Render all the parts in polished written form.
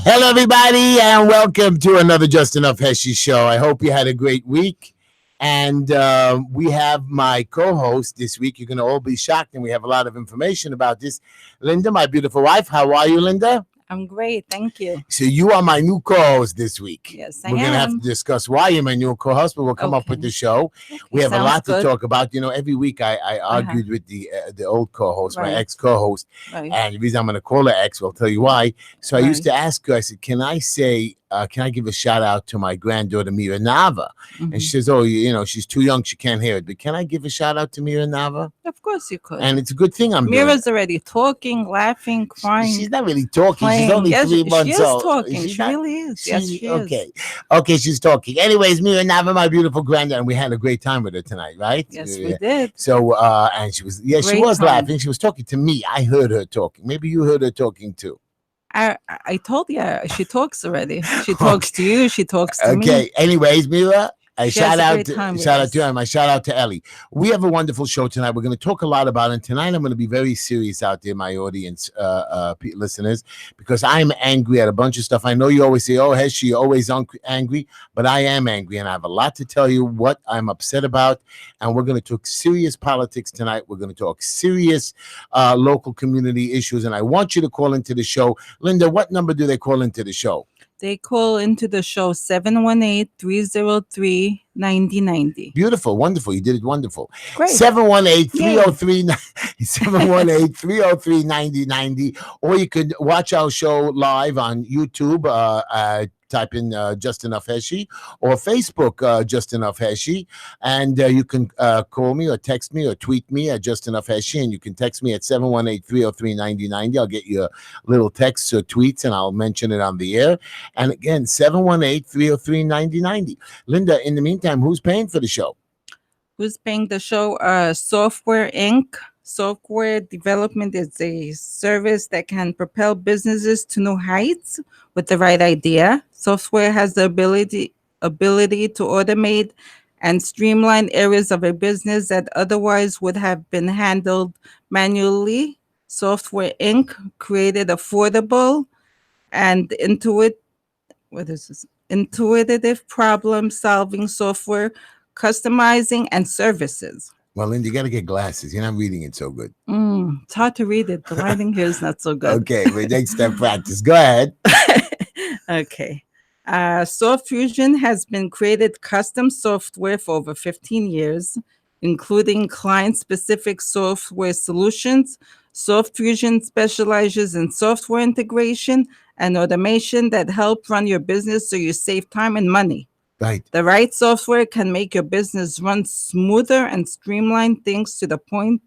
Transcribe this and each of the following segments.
Hello, everybody, and welcome to another Just Enough Heshy show. I hope you had a great week. And we have my co-host this week. You're going to all be shocked, and we have a lot of information about this. Linda, my beautiful wife. How are you, Linda? I'm great, thank you. So you are my new co-host this week. Yes, We're going to have to discuss why you're my new co-host, but we'll come up with the show. Okay, We have a lot good. to talk about. You know, every week I argued with the old co-host, my ex-co-host. Right. And the reason I'm going to call her ex, I'll tell you why. So I used to ask her, I said, can I give a shout out to my granddaughter, Mira Nava? And she says, oh, she's too young. She can't hear it. But can I give a shout out to Mira Nava? Of course you could. And it's a good thing I'm doing. Mira's already talking, laughing, crying. She's not really talking. Playing. She's only 3 months she is old. Talking. She really is. Yes, she is. is. Okay, she's talking. Anyways, Mira Nava, my beautiful granddaughter, and we had a great time with her tonight, right? Yes, we did. So, and she was, she was laughing. She was talking to me. I heard her talking. Maybe you heard her talking too. I told you, she talks already. She talks to you. She talks to me. Okay. Anyways, Mira, shout out to you and my shout out to Ellie. We have a wonderful show tonight. We're going to talk a lot about it. And tonight I'm going to be very serious out there, my audience, listeners, because I'm angry at a bunch of stuff. I know you always say, oh, Heshy, you're always angry, but I am angry and I have a lot to tell you what I'm upset about. And we're going to talk serious politics tonight. We're going to talk serious local community issues. And I want you to call into the show. Linda, what number do they call into the show? They call into the show 718-303-9090. Beautiful, wonderful. You did it wonderful. Great. 718-303-9090. Or you could watch our show live on YouTube. Type in Just Enough Heshy, or Facebook Just Enough Heshy, and you can call me or text me or tweet me at Just Enough Heshy, and you can text me at 718-303-9090. I'll get your little texts or tweets and I'll mention it on the air. And again, 718-303-9090. Linda, in the meantime, who's paying for the show? Who's paying the show? Software Inc. Software development is a service that can propel businesses to new heights with the right idea. Software has the ability to automate and streamline areas of a business that otherwise would have been handled manually. Software Inc. created affordable and intuitive problem-solving software, customizing, and services. Well, Linda, you got to get glasses. You're not reading it so good. It's hard to read it. The writing here is not so good. Okay, but next step practice. Go ahead. Okay. SoftFusion has been created custom software for over 15 years, including client-specific software solutions. SoftFusion specializes in software integration and automation that help run your business so you save time and money. Right. The right software can make your business run smoother and streamline things to the point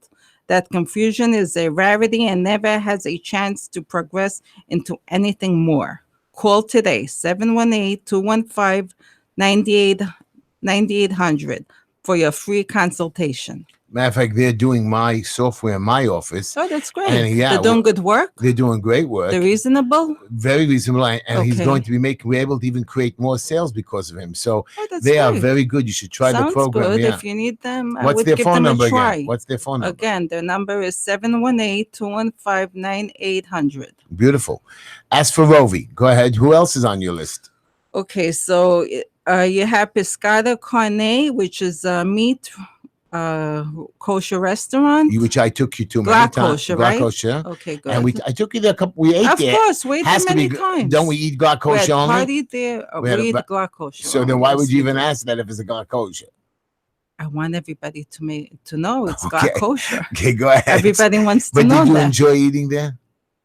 that confusion is a rarity and never has a chance to progress into anything more. Call today, 718-215-9800 for your free consultation. Matter of fact, they're doing my software in my office. Oh, that's great. And they're doing good work? They're doing great work. They're reasonable? Very reasonable. And he's going to be we're able to even create more sales because of him. So they are very good. You should try the program. Sounds good. Yeah. If you need them, What's their phone number again? What's their phone number? Again, their number is 718-215-9800. Beautiful. As for Rovi, go ahead. Who else is on your list? Okay, so you have Pescado Carne, which is meat kosher restaurant, which I took you to many times. Right? Kosher. Okay, good. And I took you there we ate of there. Of course, we ate there many times. Don't we eat Glock kosher only? We eat Glock kosher. So then why would you even ask that if it's a Glock kosher? I want everybody to know it's Glock kosher. Okay, go ahead. Everybody wants to know that. But did you enjoy eating there?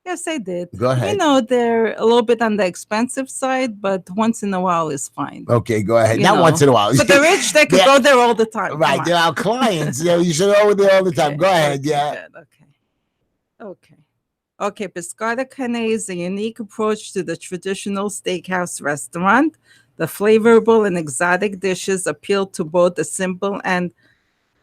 Yes, I did. Go ahead. They're a little bit on the expensive side, but once in a while is fine. Okay, go ahead. Not once in a while. But the rich, they could go there all the time. Right, they're our clients. You should go there all the time. Go ahead, yeah. Okay, Pescado Carne is a unique approach to the traditional steakhouse restaurant. The flavorful and exotic dishes appeal to both the simple and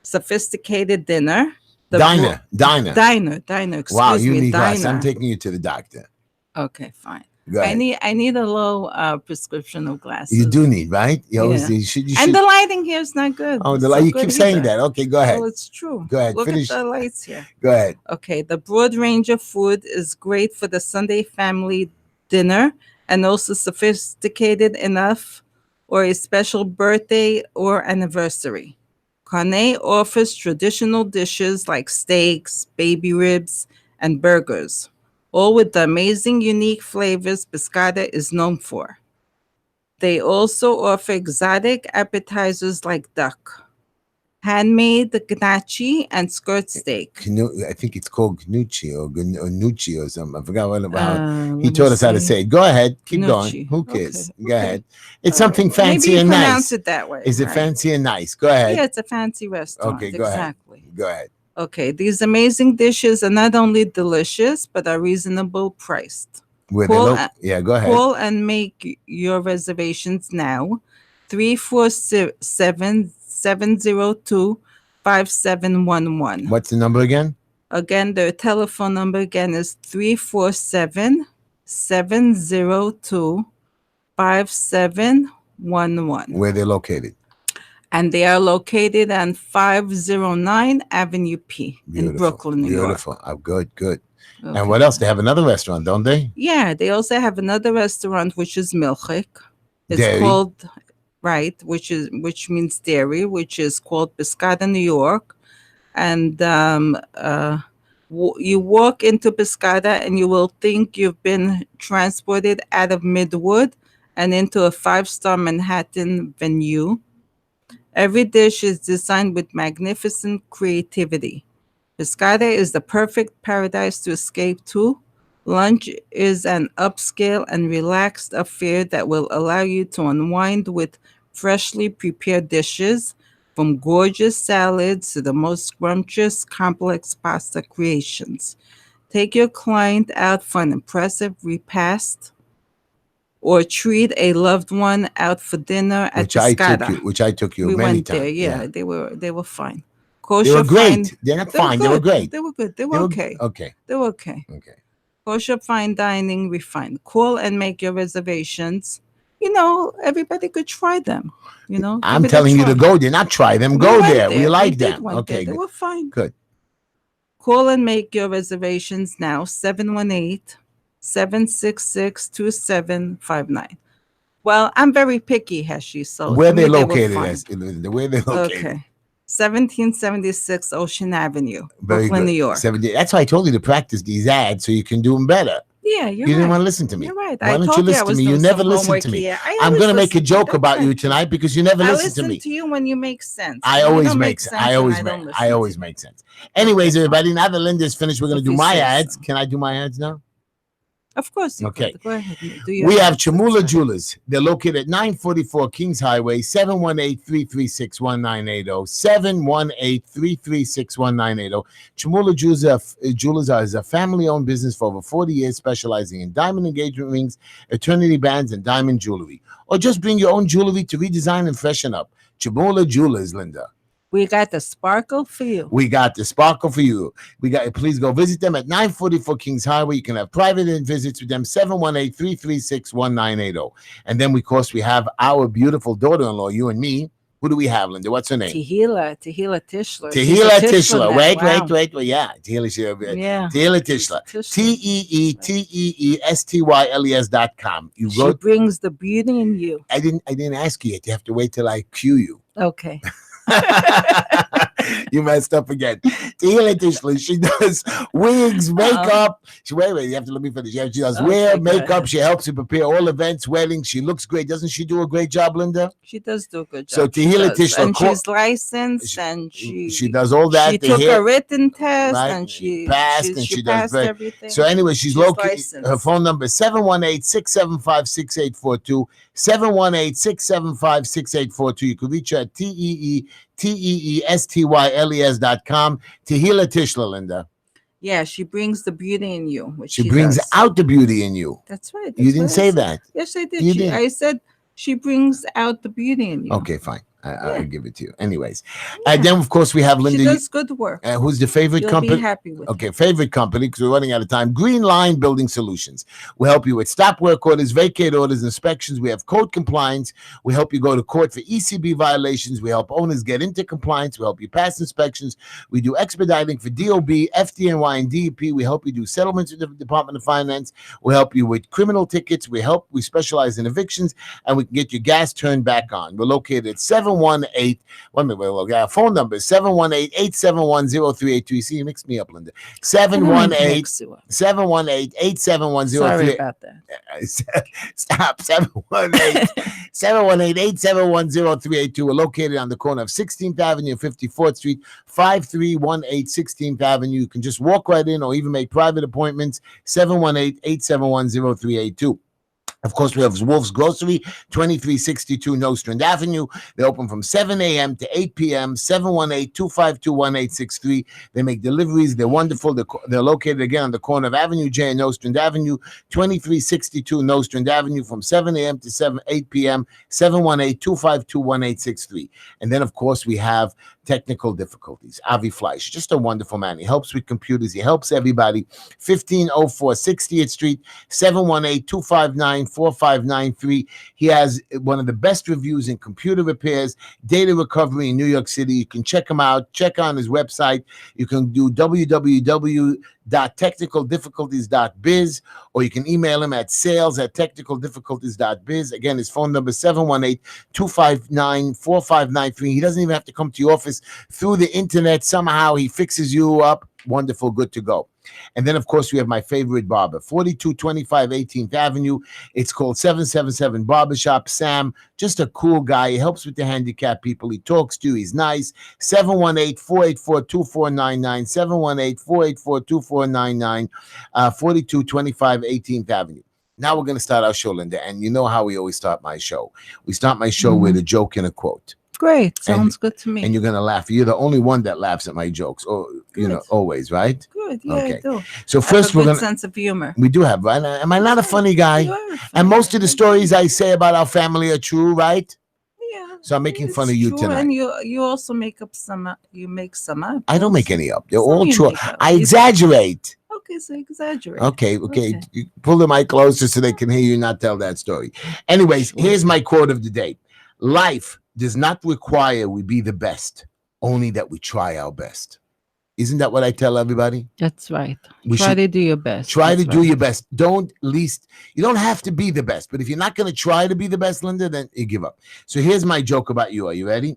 sophisticated dinner. Diner. Excuse wow, you me, need diner. Glass. I'm taking you to the doctor. Okay, fine. I need a low prescription of glasses. You do need, right? You should. And the lighting here is not good. Oh, you keep saying that. Okay, go ahead. Well, it's true. Go ahead. Look Finish. at the lights here. Go ahead. Okay, the broad range of food is great for the Sunday family dinner and also sophisticated enough or a special birthday or anniversary. Carne offers traditional dishes like steaks, baby ribs, and burgers, all with the amazing unique flavors Pescada is known for. They also offer exotic appetizers like duck, handmade gnocchi, and skirt steak. I think it's called Gnucci or Nucci or something. I forgot what about. He Let me taught us how to see. say it. Go ahead, keep going. Gnocchi. Who Okay. cares? Go Okay. ahead. It's All something right. Maybe fancy you and pronounce nice. it that way. Is it right? fancy and nice? Go ahead. Yeah, it's a fancy restaurant. Okay, go ahead. Exactly. Go ahead. Okay, these amazing dishes are not only delicious but are reasonable priced. Where they Call, look? Yeah, go ahead. call and make your reservations now. 347-702-5711. What's the number again? Again, their telephone number again is 347-702-5711. Where they're located? And they are located on 509 Avenue P in Brooklyn, New Beautiful. York. Oh, good. Okay. And what else? They have another restaurant, don't they? Yeah, they also have another restaurant which is Milchik. It's Dairy. called which means dairy, which is called Pescada, New York. And you walk into Pescada and you will think you've been transported out of Midwood and into a 5-star Manhattan venue. Every dish is designed with magnificent creativity. Pescada is the perfect paradise to escape to. Lunch is an upscale and relaxed affair that will allow you to unwind with freshly prepared dishes, from gorgeous salads to the most scrumptious, complex pasta creations. Take your client out for an impressive repast or treat a loved one out for dinner at Pescada. Which I took you We many went times. there. Yeah, they were fine. They were great. They're not fine. They were great. They were good. They were okay. Okay. They were okay. Okay. Kosher fine dining refined. Call and make your reservations. Everybody could try them. I'm telling you to go there, not try them. Go there. We like them. Okay. They were fine. Good. Call and make your reservations now. 718-766-2759. Well, I'm very picky, Heshy. So where they located? Where they located? Okay. 1776 Ocean Avenue, Brooklyn, New York. That's why I told you to practice these ads so you can do them better. Yeah, you didn't want to listen to me. You're right. Why don't you listen to me? You never listen to me. I'm going to make a joke about you tonight because you never listen to me. I listen to you when you make sense. I always make sense. I always make sense. Anyways, everybody, now that Linda's finished, we're going to do my ads. Can I do my ads now? Of course. Okay. Go ahead. We have Chamula Jewelers. They're located at 944 Kings Highway, 718-336-1980, 718-336-1980. Chamula Jewelers is a family-owned business for over 40 years, specializing in diamond engagement rings, eternity bands, and diamond jewelry. Or just bring your own jewelry to redesign and freshen up. Chamula Jewelers, Linda. We got the sparkle for you. Please go visit them at 944 Kings Highway. You can have private visits with them, 718-336-1980. And then, of course, we have our beautiful daughter-in-law, you and me. Who do we have, Linda? What's her name? Tehila Tischler. Tehila Tischler. Wait. Yeah. Tehila Tischler. TEETEESTYLES.com. She brings the beauty in you. I didn't ask you yet. You have to wait till I cue you. Okay. You messed up again. Tehila Tischler, she does wigs, makeup. Wait, you have to let me finish. She does makeup. She helps you prepare all events, weddings. She looks great. Doesn't she do a great job, Linda? She does do a good job. So Tehila Tischler. And she's licensed and she does all that. She took a written test and she passed and she does everything. So anyway, she's located. Her phone number is 718-675-6842. 718-675-6842. You can reach her at TEETEESTYLES.com. Tehila Tischler, Linda. Yeah, she brings the beauty in you. She brings out the beauty in you. That's right. You didn't say that. Yes, I did. I said she brings out the beauty in you. Okay, fine. I give it to you. Anyways, and then of course we have Linda. She does good work. Who's the favorite You'll company? be happy with okay, favorite company because we're running out of time. Green Line Building Solutions. We help you with stop work orders, vacate orders, inspections. We have code compliance. We help you go to court for ECB violations. We help owners get into compliance. We help you pass inspections. We do expediting for DOB, FDNY, and DEP. We help you do settlements with the Department of Finance. We help you with criminal tickets. We specialize in evictions, and we can get your gas turned back on. We're located at 718. Wait a minute, we got our phone number is 718-871-0382. You see, you mixed me up, Linda. 718-871-0382. Sorry about that. Stop. 718-871-0382. We're located on the corner of 16th Avenue and 54th Street, 5318 16th Avenue. You can just walk right in or even make private appointments. 718-871-0382. Of course, we have Wolf's Grocery, 2362 Nostrand Avenue. They open from 7 a.m. to 8 p.m., 718-252-1863. They make deliveries. They're wonderful. They're located again on the corner of Avenue J and Nostrand Avenue, 2362 Nostrand Avenue from 7 a.m. to 8 p.m., 718-252-1863. And then, of course, we have technical difficulties. Avi Fleisch, just a wonderful man. He helps with computers. He helps everybody. 1504 60th Street, 718-259-4593. He has one of the best reviews in computer repairs, data recovery in New York City. You can check him out. Check on his website. You can do www.technicaldifficulties.biz, or you can email him at sales@technicaldifficulties.biz. Again, his phone number is 718-259-4593. He doesn't even have to come to your office. Through the internet, somehow he fixes you up. Wonderful, good to go. And then, of course, we have my favorite barber, 4225 18th Avenue. It's called 777 Barbershop. Sam, just a cool guy. He helps with the handicapped people. He talks to you. He's nice. 718-484-2499, 718-484-2499, 4225 18th Avenue. Now we're going to start our show, Linda. And you know how we always start my show. We start my show with a joke and a quote. Great. Sounds good to me. And you're going to laugh. You're the only one that laughs at my jokes. Or, always, right? Good. Yeah, okay. I do. So first we're going to... sense of humor. We do have, right? Am I not a funny guy? You are a funny and most of the guy. stories I say about our family are true, right? Yeah. So I'm making fun of you tonight. And you also make up some, you make some up. I don't make any up. They're all true. I exaggerate. Okay, so exaggerate. Okay. You pull the mic closer so they can hear you not tell that story. Anyways, here's my quote of the day. Life does not require we be the best, only that we try our best. Isn't that what I tell everybody? That's right. Try to do your best. Try to do your best. You don't have to be the best, but if you're not going to try to be the best, Linda, then you give up. So here's my joke about you. Are you ready?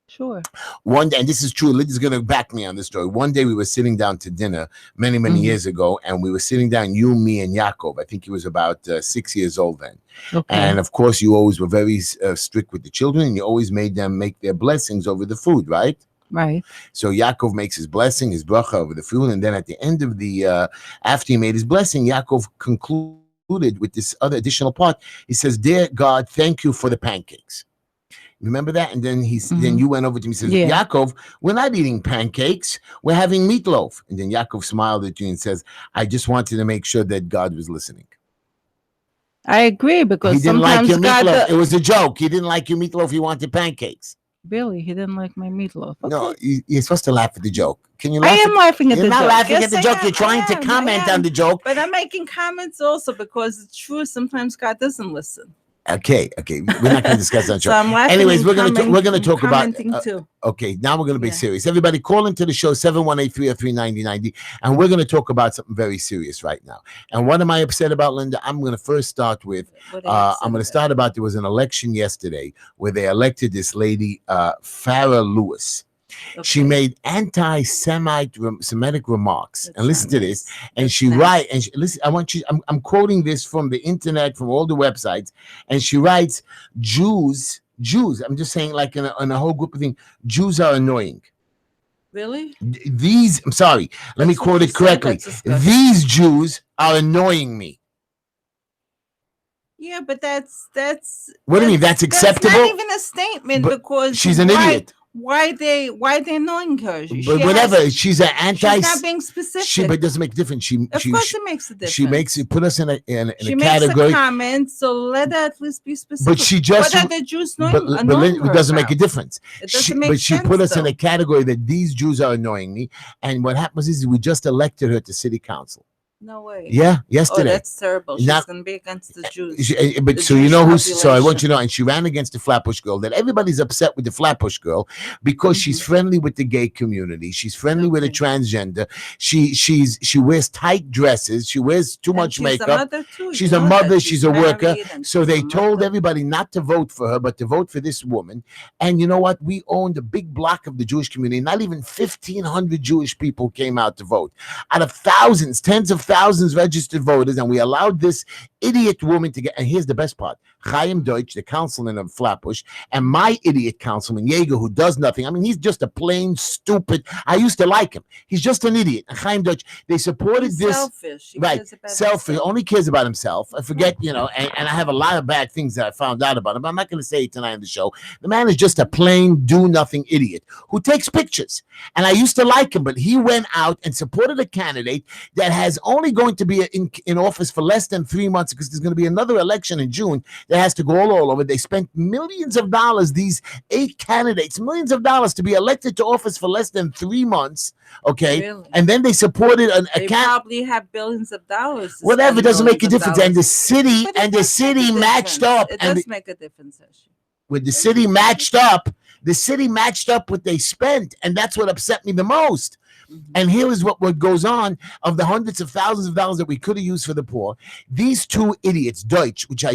Sure. One day, and this is true, Linda's going to back me on this story. One day we were sitting down to dinner many years ago, and we were sitting down, you, me, and Yaakov. I think he was about 6 years old then. Okay. And of course, you always were very strict with the children, and you always made them make their blessings over the food, right? Right. So Yaakov makes his blessing, his bracha over the food, and then at the end of after he made his blessing, Yaakov concluded with this other additional part. He says, "Dear God, thank you for the pancakes." Remember that? And then then you went over to me and says, Yaakov, we're not eating pancakes. We're having meatloaf. And then Yaakov smiled at you and says, I just wanted to make sure that God was listening. I agree, because he didn't sometimes like your meatloaf. It was a joke. He didn't like your meatloaf. He wanted pancakes. Really? He didn't like my meatloaf? Okay. No, you're supposed to laugh at the joke. Can you laugh? I am laughing at the joke. You're not laughing yes, at the joke. You're trying to comment on the joke. But I'm making comments also because it's true. Sometimes God doesn't listen. Okay. We're not going to discuss that. So I'm laughing. Anyways, we're going to talk about. Too. Okay, now we're going to be serious. Everybody, call into the show 718-303-9090, and we're going to talk about something very serious right now. And what am I upset about, Linda? I'm going to first start with. I'm going to start about. There was an election yesterday where they elected this lady, Farrah Lewis. Okay. She made anti-Semitic remarks. And listen to this. And listen, I'm quoting this from the internet, from all the websites. And she writes, Jews, I'm just saying, like in a whole group of things, Jews are annoying. Really? I'm sorry. Let me quote it correctly. These Jews are annoying me. Yeah, but that's what do you mean? That's acceptable? That's not even a statement, because she's an idiot. why they knowing her? But whatever, she's an anti. She's not being specific. But it doesn't make a difference. Of course, it makes a difference. She makes it put us in a she category. Makes a comment, so let her at least be specific. But she just. What are the Jews knowing? But it doesn't make a difference. It doesn't make but sense, she put us in though. a category that these Jews are annoying me. And what happens is we just elected her to city council. No way. Yeah, yesterday. Oh, that's terrible. She's going to be against the Jews. But so you know who's. So I want you to know, and she ran against the Flatbush girl. That everybody's upset with the Flatbush girl because she's friendly with the gay community. She's friendly with a transgender. She wears tight dresses. She wears too much makeup. A mother too. She's a mother. She's a worker. So they told everybody not to vote for her, but to vote for this woman. And you know what? We owned a big block of the Jewish community. Not even 1,500 Jewish people came out to vote. Out of thousands, tens of thousands registered voters, and we allowed this idiot woman to get. And here's the best part: Chaim Deutsch, the councilman of Flatbush, and my idiot councilman Yeager, who does nothing. I mean, he's just a plain stupid. I used to like him. He's just an idiot. And Chaim Deutsch, they supported this. Selfish. Right, selfish. Only cares about himself. I forget, and I have a lot of bad things that I found out about him. I'm not going to say it tonight on the show. The man is just a plain do-nothing idiot who takes pictures. And I used to like him, but he went out and supported a candidate that has only going to be in office for less than 3 months, because there's going to be another election in June that has to go all over. They spent millions of dollars, these 8 candidates, millions of dollars to be elected to office for less than 3 months. Okay. Really? And then they supported they probably have billions of dollars. Whatever, doesn't make a difference. And the city matched up. It does make a difference, Heshy. When the city matched up, what they spent, and that's what upset me the most. And here is what goes on. Of the hundreds of thousands of dollars that we could have used for the poor, these 2 idiots, Deutsch, which I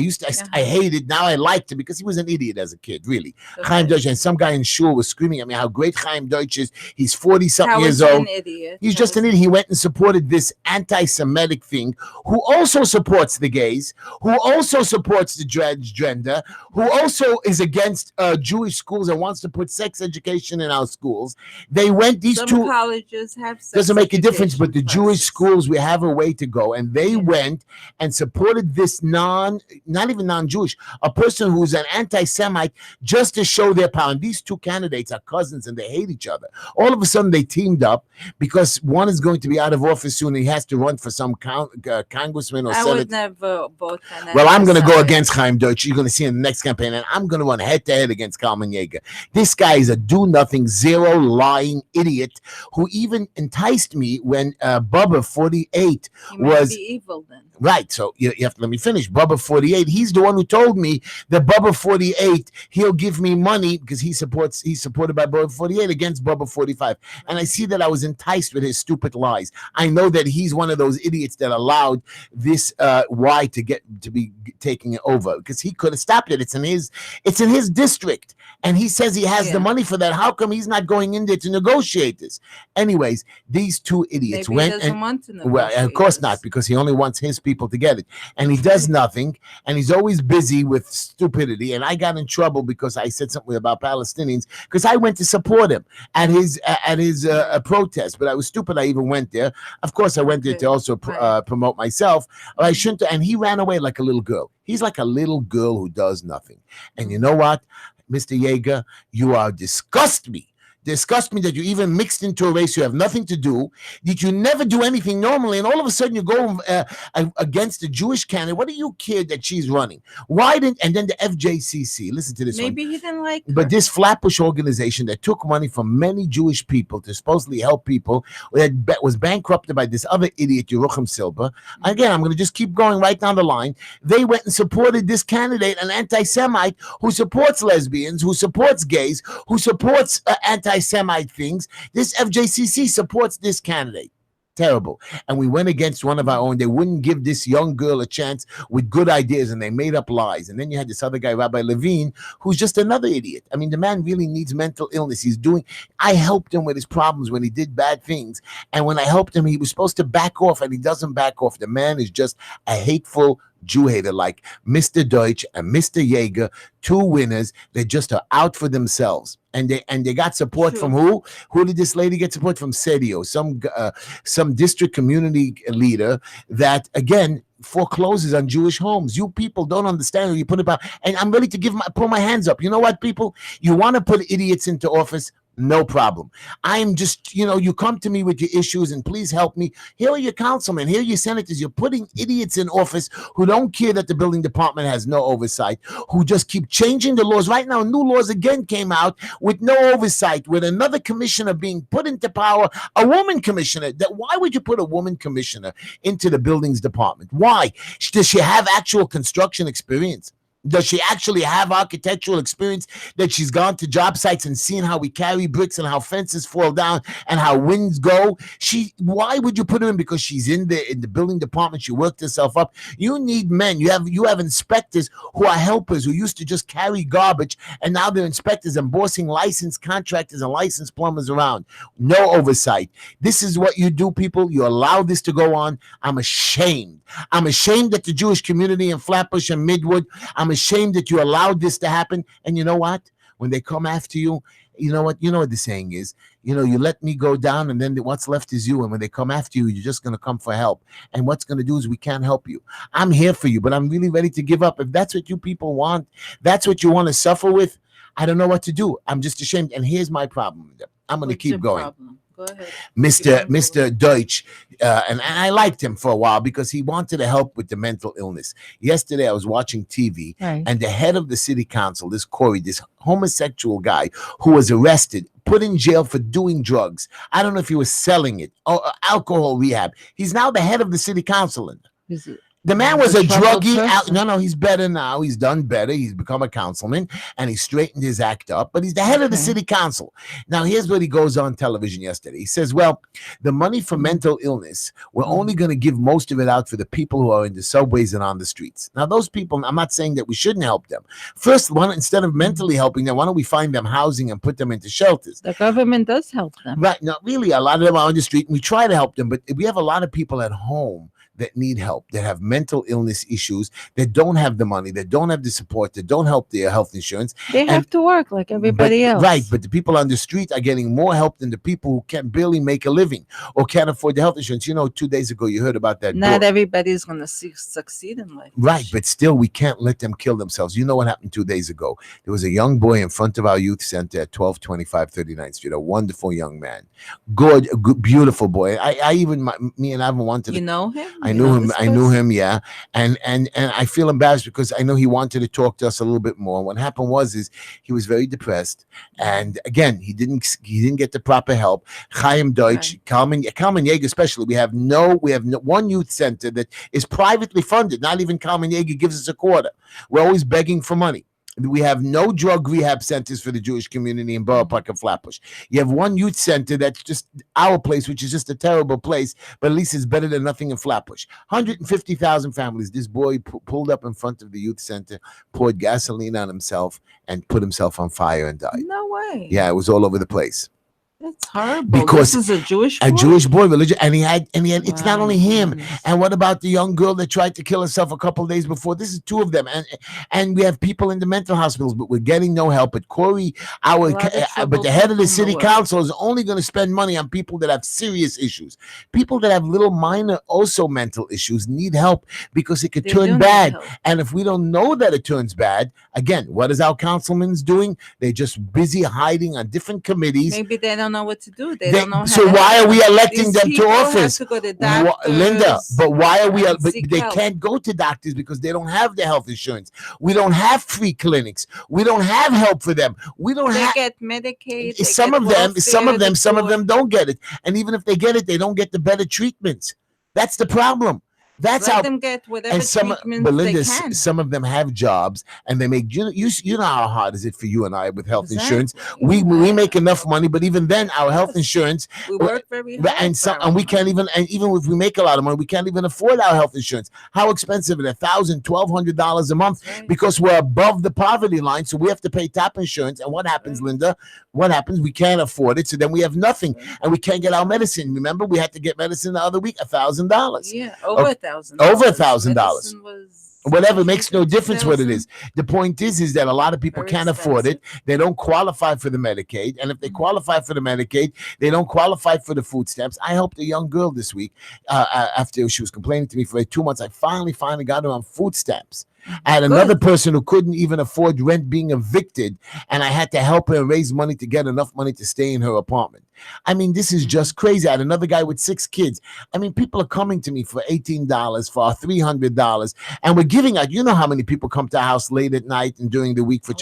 hated, now I liked him because he was an idiot as a kid, really. Okay. Chaim Deutsch, and some guy in shul was screaming at me how great Chaim Deutsch is. He's 40-something years old. An idiot? He's just an idiot. He went and supported this anti-Semitic thing, who also supports the gays, who also supports the transgender, who also is against Jewish schools and wants to put sex education in our schools. They went, these some 2 colleges have sex doesn't make a difference, but the classes. Jewish schools, we have a way to go. And they went and supported this not even non-Jewish, a person who's an anti-Semite, just to show their power. And these 2 candidates are cousins and they hate each other. All of a sudden they teamed up because one is going to be out of office soon and he has to run for some congressman or senator. I would never vote. Well, I'm going to go against Chaim Deutsch. You're going to see in the next campaign, and I'm going to run head-to-head against Kalman Yeager. This guy is a do-nothing, zero lying idiot who even enticed me when Bubba 48 was evil then. Right, so you have to let me finish. Bubba 48, he's the one who told me that Bubba 48, he'll give me money because he's supported by Bubba 48 against Bubba 45. And I see that I was enticed with his stupid lies. I know that he's one of those idiots that allowed this Y to be taking it over, because he could have stopped it. It's in his district, and he says he has the money for that. How come he's not going in there to negotiate this? Anyways, these 2 idiots Maybe went he doesn't want to negotiate. Well, of course not, because he only wants his people to get it, and he does nothing, and he's always busy with stupidity. And I got in trouble because I said something about Palestinians, because I went to support him at his protest, but I was stupid. I even went there. Of course, I went there to also promote myself. I shouldn't. And he ran away like a little girl. He's like a little girl who does nothing. And you know what, Mr. Yeager, you are disgust me that you even mixed into a race you have nothing to do, that you never do anything normally, and all of a sudden you go against a Jewish candidate. What do you care that she's running? Why didn't, and then the FJCC, listen to this Maybe he didn't like her. But this Flatbush organization that took money from many Jewish people to supposedly help people that was bankrupted by this other idiot, Yerucham Silber. Again, I'm going to just keep going right down the line. They went and supported this candidate, an anti-Semite who supports lesbians, who supports gays, who supports anti-Semite things. This FJCC supports this candidate. Terrible. And we went against one of our own. They wouldn't give this young girl a chance with good ideas, and they made up lies. And then you had this other guy, Rabbi Levine, who's just another idiot. I mean, the man really needs mental illness. I helped him with his problems when he did bad things. And when I helped him, he was supposed to back off, and he doesn't back off. The man is just a hateful Jew hater, like Mr. Deutsch and Mr. Yeager, 2 winners. They just are out for themselves. And they got support from who? Who did this lady get support from? Sedio, some district community leader that, again, forecloses on Jewish homes. You people don't understand. You put about, and I'm ready to pull my hands up. You know what, people? You want to put idiots into office? No problem. I'm just, you come to me with your issues and please help me. Here are your councilmen. Here are your senators. You're putting idiots in office who don't care that the building department has no oversight, who just keep changing the laws. Right now, new laws again came out with no oversight, with another commissioner being put into power, a woman commissioner. Why would you put a woman commissioner into the buildings department? Why? Does she have actual construction experience? Does she actually have architectural experience, that she's gone to job sites and seen how we carry bricks and how fences fall down and how winds go? Why would you put her in? Because she's in the building department. She worked herself up. You need men. You have inspectors who are helpers, who used to just carry garbage, and now they're inspectors and bossing licensed contractors and licensed plumbers around. No oversight. This is what you do, people. You allow this to go on. I'm ashamed. I'm ashamed that the Jewish community in Flatbush and Midwood, I'm ashamed that you allowed this to happen. And you know what? When they come after you, you know what the saying is, you let me go down and then what's left is you. And when they come after you, you're just going to come for help. And what's going to do is we can't help you. I'm here for you, but I'm really ready to give up. If that's what you people want, that's what you want to suffer with, I don't know what to do. I'm just ashamed. And here's my problem. I'm going to keep going. Problem? Go ahead. Mr. Deutsch, and I liked him for a while because he wanted to help with the mental illness. Yesterday, I was watching TV, and the head of the city council, this Corey, this homosexual guy who was arrested, put in jail for doing drugs. I don't know if he was selling it or alcohol rehab. He's now the head of the city council. Is it? The man was a druggie. No, he's better now. He's done better. He's become a councilman and he straightened his act up, but he's the head of the city council. Now, here's what he goes on television yesterday. He says, well, the money for mental illness, we're only going to give most of it out for the people who are in the subways and on the streets. Now, those people, I'm not saying that we shouldn't help them. First, instead of mentally helping them, why don't we find them housing and put them into shelters? The government does help them. Right. No, really, a lot of them are on the street and we try to help them, but we have a lot of people at home that need help, that have mental illness issues, that don't have the money, that don't have the support, that don't help their health insurance. They have to work like everybody else. Right, but the people on the street are getting more help than the people who can barely make a living or can't afford the health insurance. 2 days ago, you heard about that. Not everybody's going to succeed in life. Right, but still, we can't let them kill themselves. You know what happened 2 days ago? There was a young boy in front of our youth center at 1225 39th Street, a wonderful young man. Good, beautiful boy. Me and Ivan wanted to... You know him? I knew him, yeah. And I feel embarrassed because I know he wanted to talk to us a little bit more. What happened is he was very depressed. And again, he didn't get the proper help. Chaim Deutsch, right. Kalman Yeager especially, we have one youth center that is privately funded. Not even Kalman Yeager gives us a quarter. We're always begging for money. We have no drug rehab centers for the Jewish community in Borough Park and Flatbush. You have one youth center that's just our place, which is just a terrible place, but at least it's better than nothing in Flatbush. 150,000 families. This boy pulled up in front of the youth center, poured gasoline on himself, and put himself on fire and died. No way. Yeah, it was all over the place. That's horrible. Because this is a Jewish boy, religion, and he had. It's not only him. And what about the young girl that tried to kill herself a couple of days before? This is two of them, and we have people in the mental hospitals, but we're getting no help. But Corey, but the head of the city council is only going to spend money on people that have serious issues. People that have little minor, also mental issues need help because it could turn bad. And if we don't know that it turns bad, again, what is our councilmen doing? They're just busy hiding on different committees. Maybe they don't know what to do. They don't know. So why are we electing them to office, to go to doctors, Linda? But why are we? But they can't go to doctors because they don't have the health insurance. We don't have free clinics. We don't have help for them. We don't have. They get Medicaid. Some of them don't get it, and even if they get it, they don't get the better treatments. That's the problem. That's Let them get whatever treatment they can. Some of them have jobs and they make, you know how hard is it for you and I with health insurance? We make enough money, but even then our health insurance, we work very hard, and we can't even, and even if we make a lot of money, we can't even afford our health insurance. How expensive is it? $1,000, $1,200 a month because we're above the poverty line. So we have to pay top insurance. And what happens, Linda? What happens? We can't afford it. So then we have nothing and we can't get our medicine. Remember, we had to get medicine the other week, $1,000. Yeah, over $1,000. Over $1,000. whatever, makes no difference what it is. The point is that a lot of people can't afford it. They don't qualify for the Medicaid, and if they qualify for the Medicaid, they don't qualify for the food stamps. I helped a young girl this week after she was complaining to me for like 2 months. I finally got her on food stamps. I had another person who couldn't even afford rent, being evicted, and I had to help her raise money to get enough money to stay in her apartment. I mean, this is just crazy. I had another guy with 6 kids. I mean, people are coming to me for $18, for $300, and we're giving out. You know how many people come to our house late at night and during the week for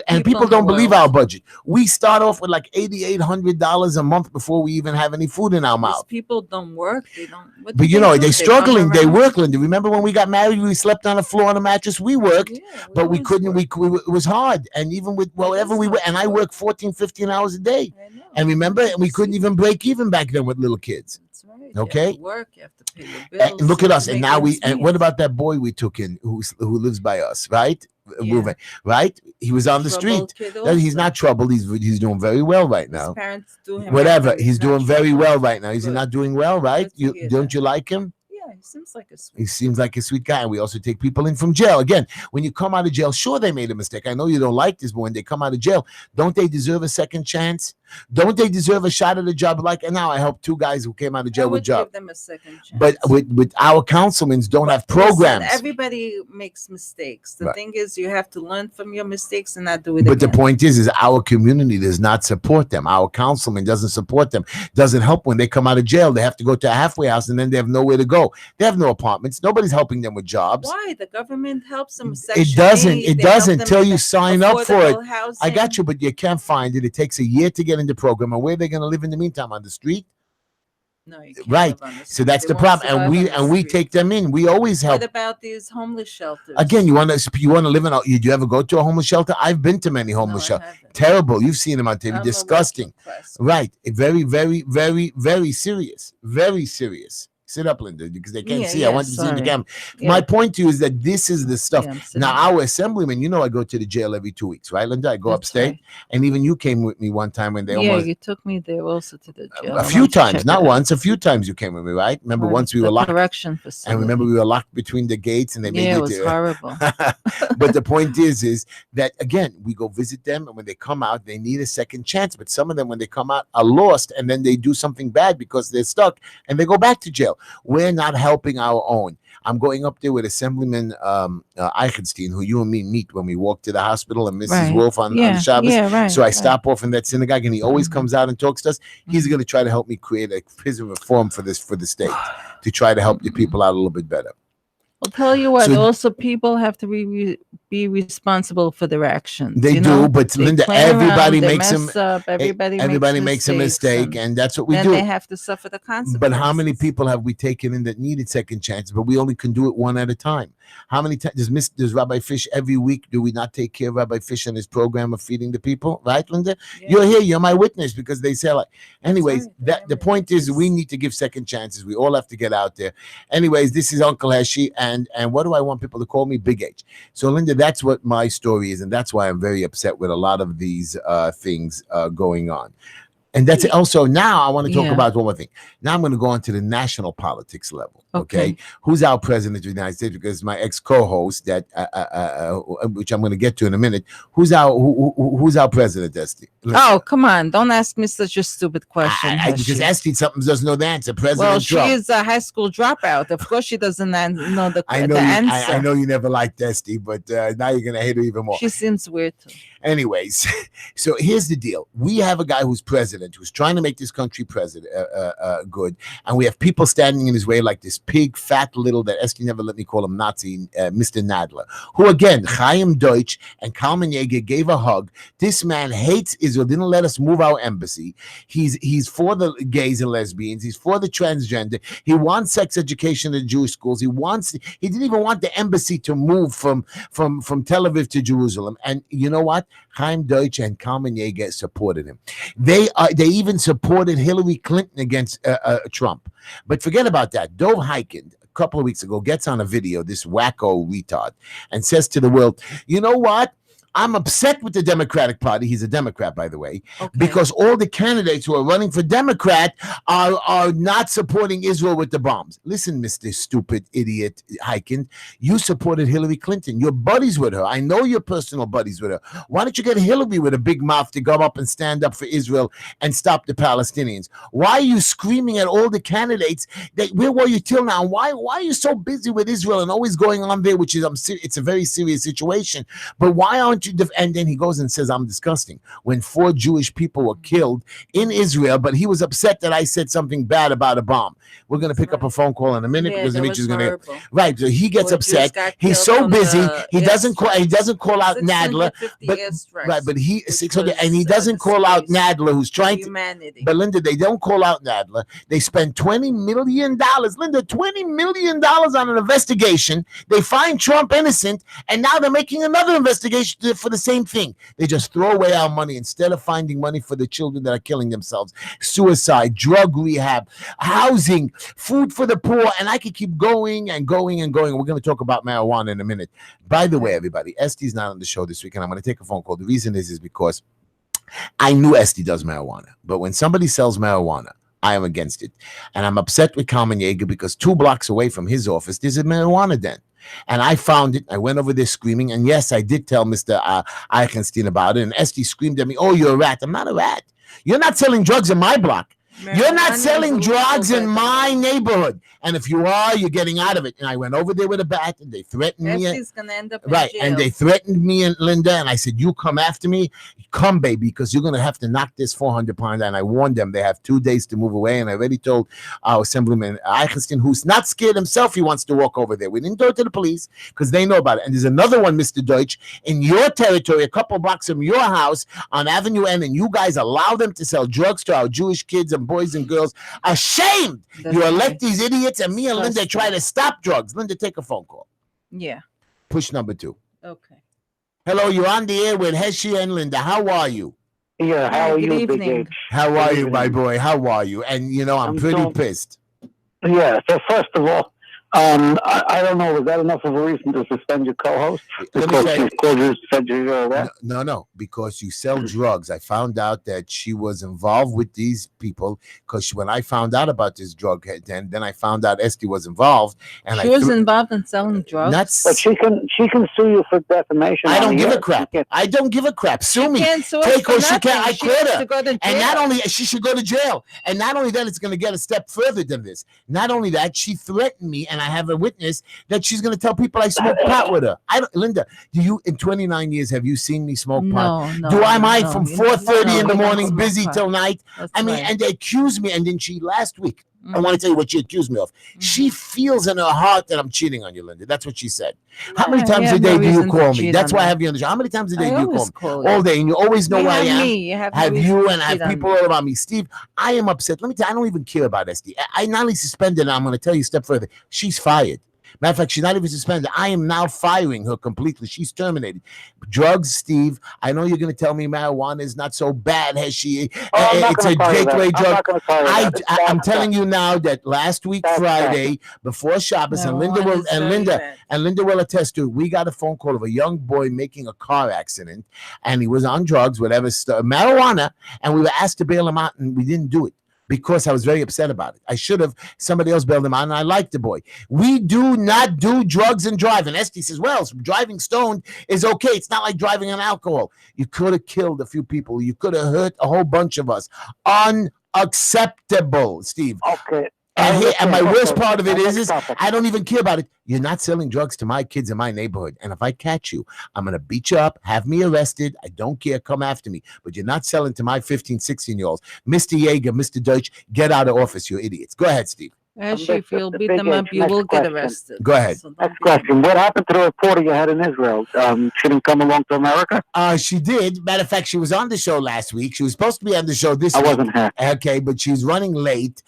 and people don't believe our budget. We start off with like $800 a month before we even have any food in our mouth. People don't work. They don't. But you know, they're struggling. They work, Linda. Remember when we got married, we slept on the floor on a mattress. We worked, but we couldn't. It was hard. And even with whatever we were, and I worked 14, 15 hours a day. And remember, we couldn't even break even back then with little kids. That's right. Okay. You have to work. You have to pay your bills. Look at us. And now and what about that boy we took in who lives by us, right? Right? He was on the street. He's not troubled. He's doing very well right now. His parents do him whatever. He's doing very well right now. Is he not doing well, right? Don't you like him? He seems like a sweet. He seems like a sweet guy. And we also take people in from jail. Again, when you come out of jail, sure, they made a mistake. I know you don't like this, but when they come out of jail, don't they deserve a second chance? Don't they deserve a shot at a job? Like, and now I helped 2 guys who came out of jail with jobs. Give them a second chance. But with our councilmen don't have programs. Listen, everybody makes mistakes. The thing is, you have to learn from your mistakes and not do it But again. the point is our community does not support them. Our councilman doesn't support them. Doesn't help when they come out of jail. They have to go to a halfway house and then they have nowhere to go. They have no apartments. Nobody's helping them with jobs. Why? The government helps them. It doesn't. It doesn't till you sign up for it. Housing. I got you, but you can't find it. It takes a year to get in the program. And where are they going to live in the meantime? On the street? No, you can't. Right. So that's the problem. And we take them in. We always help. What about these homeless shelters? Again, you want to live in do you ever go to a homeless shelter? I've been to many homeless shelters. Terrible. You've seen them on TV. Disgusting. Right. Very, very, very, very serious. Very serious. Sit up, Linda, because they can't see. I want you to see the camera. My point to you is that this is the stuff. Now, our assemblyman, I go to the jail every 2 weeks, right, Linda? I go upstate, and even you came with me one time when they almost. Yeah, you took me there also to the jail. A few times, not once. A few times you came with me, right? Remember once we were locked. Correction facility. And remember we were locked between the gates, and they made it was horrible. But the point is that again, we go visit them, and when they come out, they need a second chance. But some of them, when they come out, are lost, and then they do something bad because they're stuck, and they go back to jail. We're not helping our own. I'm going up there with Assemblyman Eichenstein, who you and me meet when we walk to the hospital, and Mrs. Wolf on Shabbos. So I stop off in that synagogue, and he always comes out and talks to us. He's going to try to help me create a prison reform for the state to try to help the people out a little bit better. I'll tell you what. Also, people have to be responsible for their actions. They do, but Linda, everybody makes Everybody makes a mistake, and that's what we do. They have to suffer the consequences. But how many people have we taken in that needed second chances? But we only can do it one at a time. How many times does Rabbi Fish every week? Do we not take care of Rabbi Fish and his program of feeding the people? Right, Linda? Yeah. You're here. You're my witness because they say like. Anyways, the point is we need to give second chances. We all have to get out there. Anyways, this is Uncle Heshy, and what do I want people to call me? Big H. So Linda, that's what my story is, and that's why I'm very upset with a lot of these things going on. And that's it. Also, now I want to talk about one more thing. Now I'm going to go on to the national politics level. Okay. Who's our president of the United States? Because my ex-co-host, that which I'm going to get to in a minute, who's our president, Esty? Oh, come on. Don't ask me such a stupid question. Because Esty something doesn't know the answer. President Trump. She is a high school dropout. Of course she doesn't know the answer. I know you never liked Esty, but now you're going to hate her even more. She seems weird too. Anyways, so here's the deal. We have a guy who's president, who's trying to make this country good. And we have people standing in his way like this pig, fat little, that Esty never let me call him Nazi, Mr. Nadler, who again, Chaim Deutsch and Kalman Yeager gave a hug. This man hates Israel, didn't let us move our embassy. He's for the gays and lesbians. He's for the transgender. He wants sex education in Jewish schools. He didn't even want the embassy to move from Tel Aviv to Jerusalem. And you know what? Chaim Deutsch and Kalman Yeager supported him. They even supported Hillary Clinton against Trump. But forget about that. Dov Hikind, a couple of weeks ago, gets on a video, this wacko retard, and says to the world, you know what? I'm upset with the Democratic Party. He's a Democrat, by the way, Okay. because all the candidates who are running for Democrat are not supporting Israel with the bombs. Listen, Mr. Stupid Idiot Hyken, you supported Hillary Clinton. You're buddies with her. I know you're personal buddies with her. Why don't you get Hillary with a big mouth to go up and stand up for Israel and stop the Palestinians? Why are you screaming at all the candidates that where were you till now? Why are you so busy with Israel and always going on there, which is it's a very serious situation. But why aren't you and then he goes and says I'm disgusting when 4 Jewish people were killed in Israel, but he was upset that I said something bad about a bomb. We're going to pick up a phone call in a minute because Mitch is going to right. So he gets upset. He's so busy. He doesn't call out Nadler, but right. But he 600 and he doesn't call out Nadler, who's trying to. But Linda, they don't call out Nadler. They spend $20 million. Linda, $20 million on an investigation. They find Trump innocent, and now they're making another investigation for the same thing. They just throw away our money instead of finding money for the children that are killing themselves. Suicide, drug rehab, housing, food for the poor, and I could keep going and going and going. We're going to talk about marijuana in a minute. By the way, everybody, Este's not on the show this week, and I'm going to take a phone call. The reason is because I knew Este does marijuana, but when somebody sells marijuana, I am against it. And I'm upset with Carmen Yeager because 2 blocks away from his office, there's a marijuana den. And I found it. I went over there screaming. And yes, I did tell Mr. Eichenstein about it. And Este screamed at me, oh, you're a rat. I'm not a rat. You're not selling drugs in my block. You're not selling drugs in my neighborhood. And if you are, you're getting out of it. And I went over there with a bat and they threatened me. He's going to end up in jail. And they threatened me and Linda. And I said, you come after me. Come, baby, because you're going to have to knock this 400-pounder. And I warned them they have 2 days to move away. And I already told our Assemblyman Eichenstein, who's not scared himself, he wants to walk over there. We didn't go to the police because they know about it. And there's another one, Mr. Deutsch, in your territory, a couple blocks from your house on Avenue N, and you guys allow them to sell drugs to our Jewish kids and boys and girls. Ashamed! You elect these idiots, and me and Linda try to stop drugs. Linda, take a phone call. Yeah. Push number 2. Okay. Hello, you're on the air with Heshy and Linda. How are you? Yeah, how are you, Big H? How are you, my boy? How are you? And, I'm pretty pissed. Yeah, so first of all, I don't know, was that enough of a reason to suspend your co-host? No, because you sell drugs. I found out that she was involved with these people because when I found out about this drug, then I found out Este was involved. And she was involved in selling drugs? But she can sue you for defamation. I don't give a crap. I don't give a crap. Sue me. Take her. She can't. I quit her. And not only, she should go to jail. And not only that, it's going to get a step further than this. Not only that, she threatened me, and I have a witness that she's going to tell people I smoke pot with her. Linda, do you in 29 years have you seen me smoke pot? No. From 4:30 in the morning busy till night? And they accuse me. And then she last week, I want to tell you what she accused me of. She feels in her heart that I'm cheating on you, Linda. That's what she said. How many times a day do you call me? That's why I have you on the show. How many times a day do you call me? All day, and you always know where I am. Have you and I have people all around me. Steve, I am upset. Let me tell you, I don't even care about SD. I not only suspended, and I'm going to tell you a step further. She's fired. Matter of fact, she's not even suspended. I am now firing her completely. She's terminated. Drugs, Steve. I know you're going to tell me marijuana is not so bad. It's a gateway drug. I'm telling you now that last week Friday before Shabbos, and Linda will attest to it. We got a phone call of a young boy making a car accident, and he was on drugs, whatever stuff, marijuana, and we were asked to bail him out, and we didn't do it. Because I was very upset about it. I should have. Somebody else bailed him out, and I liked the boy. We do not do drugs and drive. And Esty says, well, driving stoned is okay. It's not like driving on alcohol. You could have killed a few people. You could have hurt a whole bunch of us. Unacceptable, Steve. Okay. And my worst part of it is I don't even care about it. You're not selling drugs to my kids in my neighborhood. And if I catch you, I'm going to beat you up, have me arrested. I don't care. Come after me. But you're not selling to my 15, 16-year-olds. Mr. Yeager, Mr. Deutsch, get out of office, you idiots. Go ahead, Steve. Actually, if you'll beat them up, you will get arrested. Go ahead. Next question. What happened to the reporter you had in Israel? She didn't come along to America? She did. Matter of fact, she was on the show last week. She was supposed to be on the show this week. I wasn't here. Okay, but she's running late.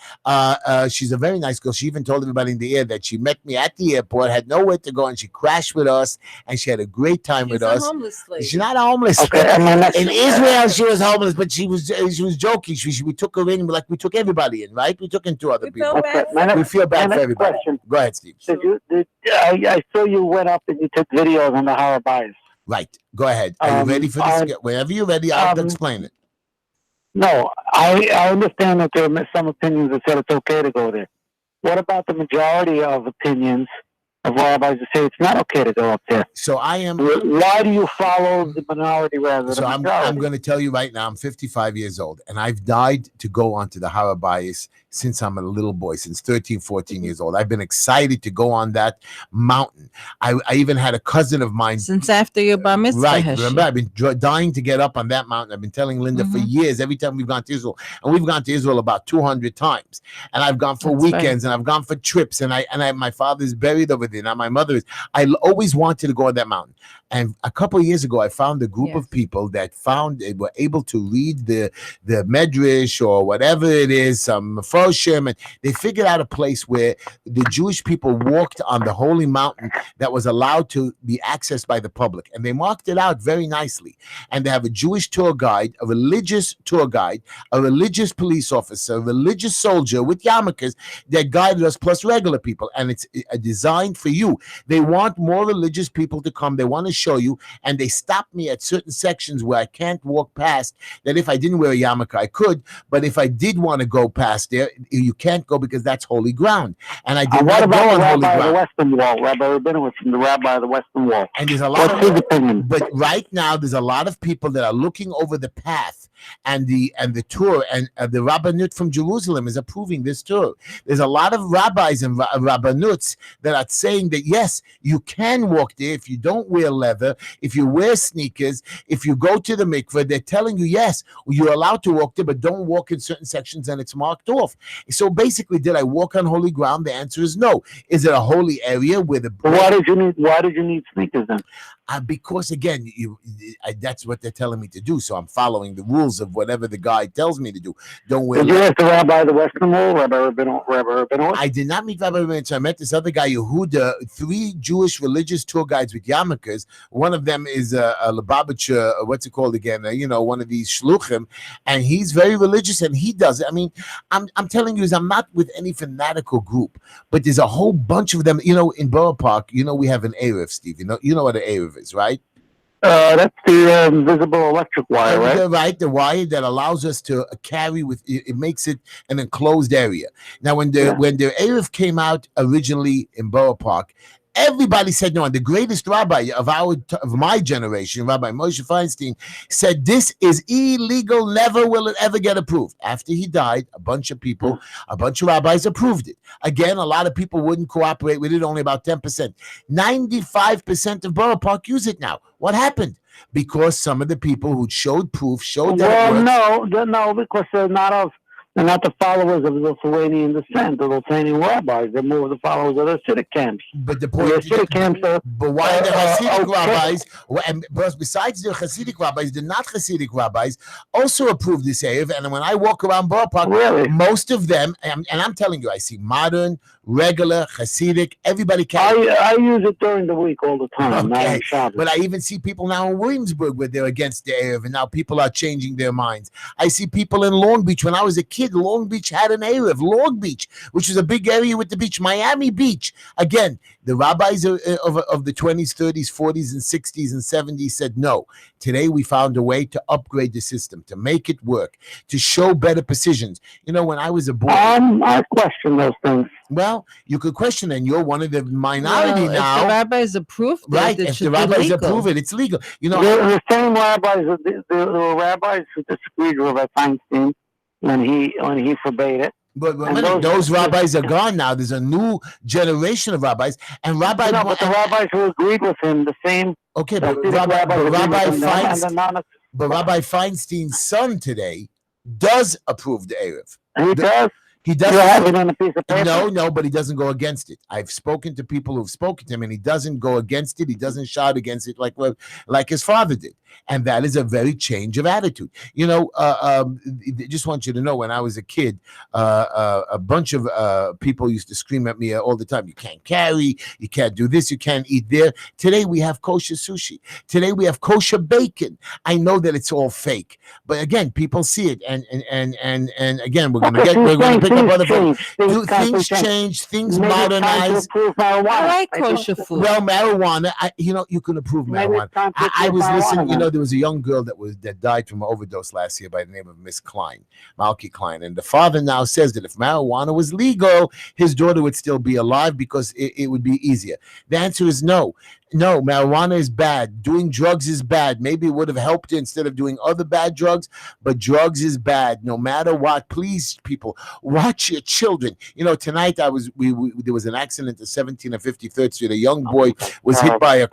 She's a very nice girl. She even told everybody in the air that she met me at the airport, had nowhere to go, and she crashed with us, and she had a great time with us. She's a homeless lady. She's not a homeless. Okay, in Israel, she was homeless, but she was joking. We took her in like we took everybody in, right? We took in 2 other people. We feel bad for everybody. Go ahead, Steve. I saw you went up and you took videos on the Harabais. Right. Go ahead. Are you ready for this? Whenever you're ready, I'll explain it. No, I understand that there are some opinions that said it's okay to go there. What about the majority of opinions of rabbis that say it's not okay to go up there? So I am. Why do you follow the minority rather than the majority? I'm going to tell you right now, I'm 55 years old, and I've died to go onto the Har HaBayis since I'm a little boy, since 13, 14 years old. I've been excited to go on that mountain. I even had a cousin of mine. Since after your bar mitzvah, right, Heshy. remember, I've been dying to get up on that mountain. I've been telling Linda for years, every time we've gone to Israel, and we've gone to Israel about 200 times, and I've gone for weekends, and I've gone for trips, and my father's buried over there. Now my mother is. I always wanted to go on that mountain. And a couple of years ago, I found a group of people that were able to read the Medrash or whatever it is, some Mefoshim, and they figured out a place where the Jewish people walked on the holy mountain that was allowed to be accessed by the public. And they marked it out very nicely. And they have a Jewish tour guide, a religious tour guide, a religious police officer, a religious soldier with yarmulkes that guided us, plus regular people. And it's designed for you. They want more religious people to come. They want to show you, and they stop me at certain sections where I can't walk past, that if I didn't wear a yarmulke I could, but if I did want to go past there, you can't go because that's holy ground, and I did not go on holy ground. The Western Wall, Rabbi Rabinowitz from the Rabbi of the Western Wall, and there's a lot of opinion. But right now there's a lot of people that are looking over the path and the tour, and the Rabbanut from Jerusalem is approving this tour. There's a lot of rabbis and Rabbanuts that are saying that yes, you can walk there if you don't wear leather, if you wear sneakers, if you go to the mikveh. They're telling you yes, you're allowed to walk there, but don't walk in certain sections, and it's marked off. So basically, did I walk on holy ground? The answer is no. Is it a holy area where the? Why did you need sneakers then? Because again, that's what they're telling me to do. So I'm following the rules of whatever the guy tells me to do. Don't wear. Did you ask the Rabbi of the Western Wall, Rabbi Rabinowitz? I did not meet Rabbi Rabinowitz. I met this other guy, Yehuda, 3 Jewish religious tour guides with yarmulkes. One of them is a Lubavitcher, what's it called again? One of these shluchim, and he's very religious, and he does it. I mean, I'm telling you, I'm not with any fanatical group, but there's a whole bunch of them. In Borough Park, we have an Erev, Steve. You know what an Erev is, right? That's the visible electric wire, right? Right, the wire that allows us to carry with it makes it an enclosed area. Now, when the Erev came out originally in Borough Park, everybody said no. And the greatest rabbi of my generation, Rabbi Moshe Feinstein, said this is illegal. Never will it ever get approved. After he died, a bunch of rabbis approved it. Again, a lot of people wouldn't cooperate with it. Only about 10%. 95% of Borough Park use it now. What happened? Because some of the people who showed proof showed that it works. No, because they're not the followers of the Lithuanian descent, the Lithuanian rabbis. They're more the followers of the Hasidic camps. But the point is, but why the Hasidic rabbis, and besides the Hasidic rabbis, the not Hasidic rabbis also approve this Erev. And when I walk around Borough Park, most of them, and I'm telling you, I see modern, regular, Hasidic, everybody can. I use it during the week all the time, not on Shabbos. But I even see people now in Williamsburg where they're against the Erev, and now people are changing their minds. I see people in Long Beach. When I was a kid, Long Beach had an Erev. Long Beach, which is a big area with the beach. Miami Beach. Again, the rabbis of the 20s, 30s, 40s, and 60s and 70s said no. Today, we found a way to upgrade the system, to make it work, to show better precisions. When I was a boy... I question those things. Well, you could question, and you're one of the minority now. If the rabbis approve it, right? If the rabbis approve it, it's legal. The same rabbis, the rabbis who disagreed with Rabbi Feinstein when he forbade it. But those rabbis are gone now. There's a new generation of rabbis, and but the rabbis who agreed with him, the same. Okay, but Rabbi Feinstein's son today does approve the Erev. He does. He doesn't. You have it on a piece of paper? No, but he doesn't go against it. I've spoken to people who've spoken to him, and he doesn't go against it. He doesn't shout against it like his father did. And that is a very change of attitude. Just want you to know, when I was a kid, a bunch of people used to scream at me all the time. You can't carry, you can't do this, you can't eat there. Today we have kosher sushi. Today we have kosher bacon. I know that it's all fake, but again, people see it, and again, we're gonna pick up other food. Things change, things maybe modernize. I like kosher food. Well, marijuana, you can approve marijuana. I was listening, there was a young girl that died from an overdose last year by the name of Miss Klein, Malky Klein. And the father now says that if marijuana was legal, his daughter would still be alive because it would be easier. The answer is no. No, marijuana is bad. Doing drugs is bad. Maybe it would have helped instead of doing other bad drugs, but drugs is bad no matter what. Please, people, watch your children. Tonight there was an accident at 17 and 53rd Street. A young boy was hit by a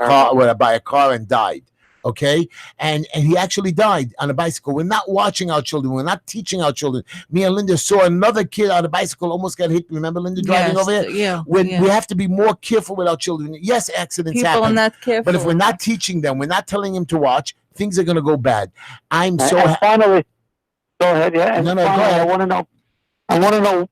car and died. Okay, and he actually died on a bicycle. We're not watching our children. We're not teaching our children. Me and Linda saw another kid on a bicycle almost got hit. Remember Linda driving over here? Yeah. We have to be more careful with our children. Yes, accidents happen. People are not careful. But if we're not teaching them, we're not telling them to watch, things are going to go bad. Finally, go ahead. Yeah. No, go ahead. I want to know.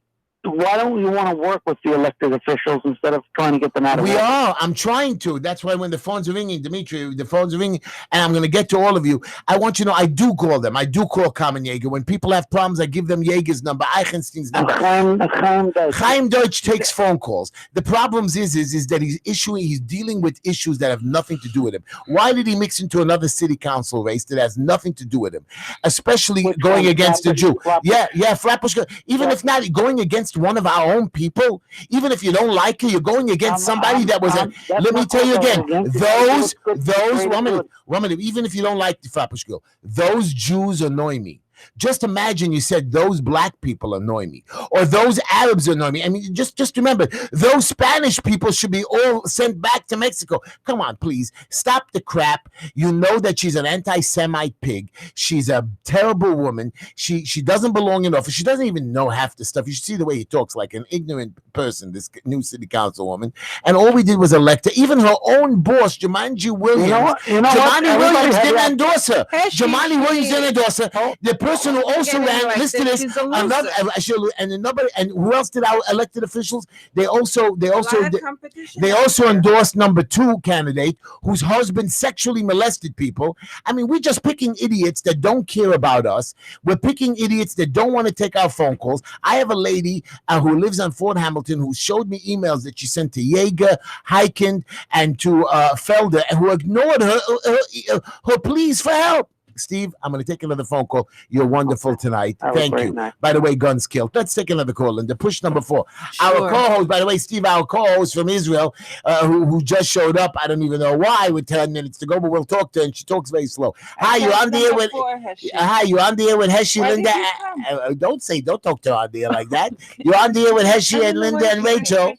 Why don't you want to work with the elected officials instead of trying to get them out of work? We are. I'm trying to. That's why when the phones are ringing, Dimitri, the phones are ringing, and I'm going to get to all of you. I want you to know I do call them. I do call Carmen Yeager. When people have problems, I give them Yeager's number, Eichenstein's number. Chaim Deutsch takes phone calls. The problem is that he's dealing with issues that have nothing to do with him. Why did he mix into another city council race that has nothing to do with him? Especially going against a Jew. Yeah, Flatbush. Even if not going against one of our own people, even if you don't like her, you're going against somebody that was let me tell you again, those 1 minute, even if you don't like the Flatbush girl, those Jews annoy me. Just imagine you said those black people annoy me, or those Arabs annoy me. I mean, just remember, those Spanish people should be all sent back to Mexico. Come on, please, stop the crap. You know that she's an anti-Semite pig. She's a terrible woman. She doesn't belong in office. She doesn't even know half the stuff. You should see the way he talks, like an ignorant person, this new city council woman. And all we did was elect her. Even her own boss, Jumanji Williams. Jumanji Williams didn't endorse her. Jumanji Williams didn't endorse her. The person who also ran, listen to this, and who else did our elected officials? They also endorsed number 2 candidate whose husband sexually molested people. I mean, we're just picking idiots that don't care about us. We're picking idiots that don't want to take our phone calls. I have a lady who lives on Fort Hamilton who showed me emails that she sent to Yeager, Heikind, and to Felder, and who ignored her pleas for help. Steve, I'm going to take another phone call. You're wonderful tonight. Thank you. Nice. By the way, guns killed. Let's take another call. Linda, push number 4. Sure. Our co-host, by the way, Steve, our co-host from Israel, who just showed up. I don't even know why with 10 minutes to go, but we'll talk to her, and she talks very slow. Hi, you're on the air with Heshy, Linda. Don't talk to her on the air like that. You're on the air with Heshy and Linda and Rachel.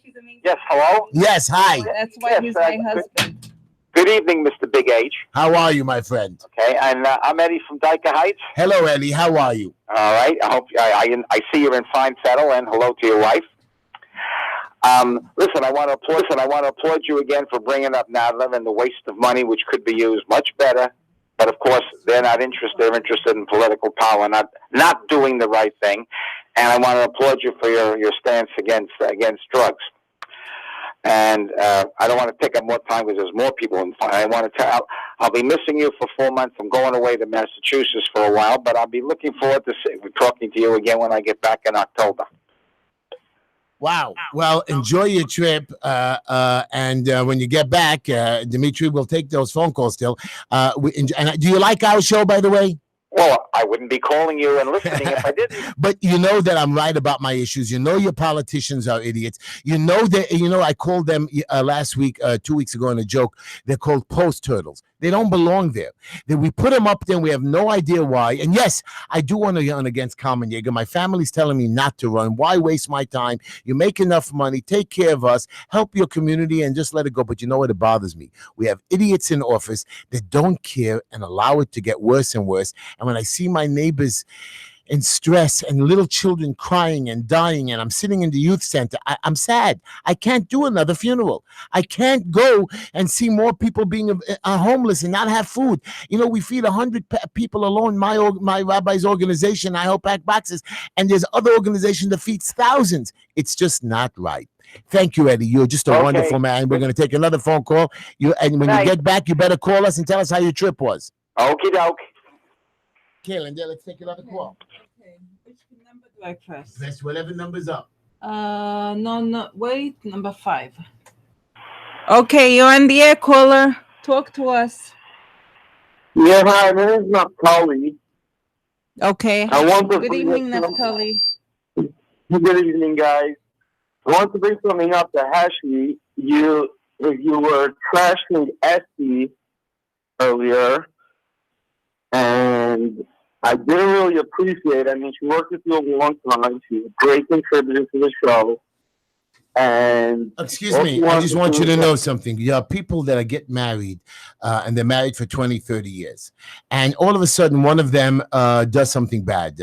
Yes, hello? Yes, hi. That's why he's my husband. Good evening, Mr. Big H. How are you, my friend? Okay, and I'm Eddie from Dyker Heights. Hello, Eddie. How are you? All right. I hope I see you're in fine settle, and hello to your wife. Listen, I want to applaud you again for bringing up Nadler and the waste of money, which could be used much better. But of course, they're not interested. They're interested in political power, not doing the right thing. And I want to applaud you for your stance against drugs. And I don't want to take up more time because there's more people in fire. I want to tell. I'll be missing you for 4 months. I'm going away to Massachusetts for a while, but I'll be looking forward to talking to you again when I get back in October. Wow. Well, enjoy your trip. And when you get back, Dimitri will take those phone calls still. And do you like our show, by the way? Well, I wouldn't be calling you and listening if I didn't. But you know that I'm right about my issues. You know your politicians are idiots. You know that, I called them last week, 2 weeks ago in a joke. They're called post turtles. They don't belong there. We put them up there. We have no idea why. And yes, I do want to run against Carmen Yeager. My family's telling me not to run. Why waste my time? You make enough money. Take care of us. Help your community and just let it go. But you know what? It bothers me. We have idiots in office that don't care and allow it to get worse and worse. And when I see my neighbors in stress and little children crying and dying, and I'm sitting in the youth center, I'm sad. I can't do another funeral. I can't go and see more people being homeless and not have food. We feed 100 people alone. My rabbi's organization, I Help Pack Boxes, and there's other organizations that feeds thousands. It's just not right. Thank you, Eddie. You're just a wonderful man. We're going to take another phone call. And when you get back, you better call us and tell us how your trip was. Okie doke. Okay, Linda, let's take another call. Okay. Which number do I press? Press whatever number's up. No, wait, number 5. Okay, you're on the air, caller. Talk to us. Yeah, hi, my name is Naftali. Okay. I want to Good bring evening, up Naftali. Good evening, guys. I want to bring something up to Heshy. You were trashing Esty earlier, and I didn't really appreciate it. I mean, she worked with you a long time. She's a great contributor to the show. And excuse me, I just want you to know something. You have people that get married and they're married for 20, 30 years. And all of a sudden, one of them does something bad,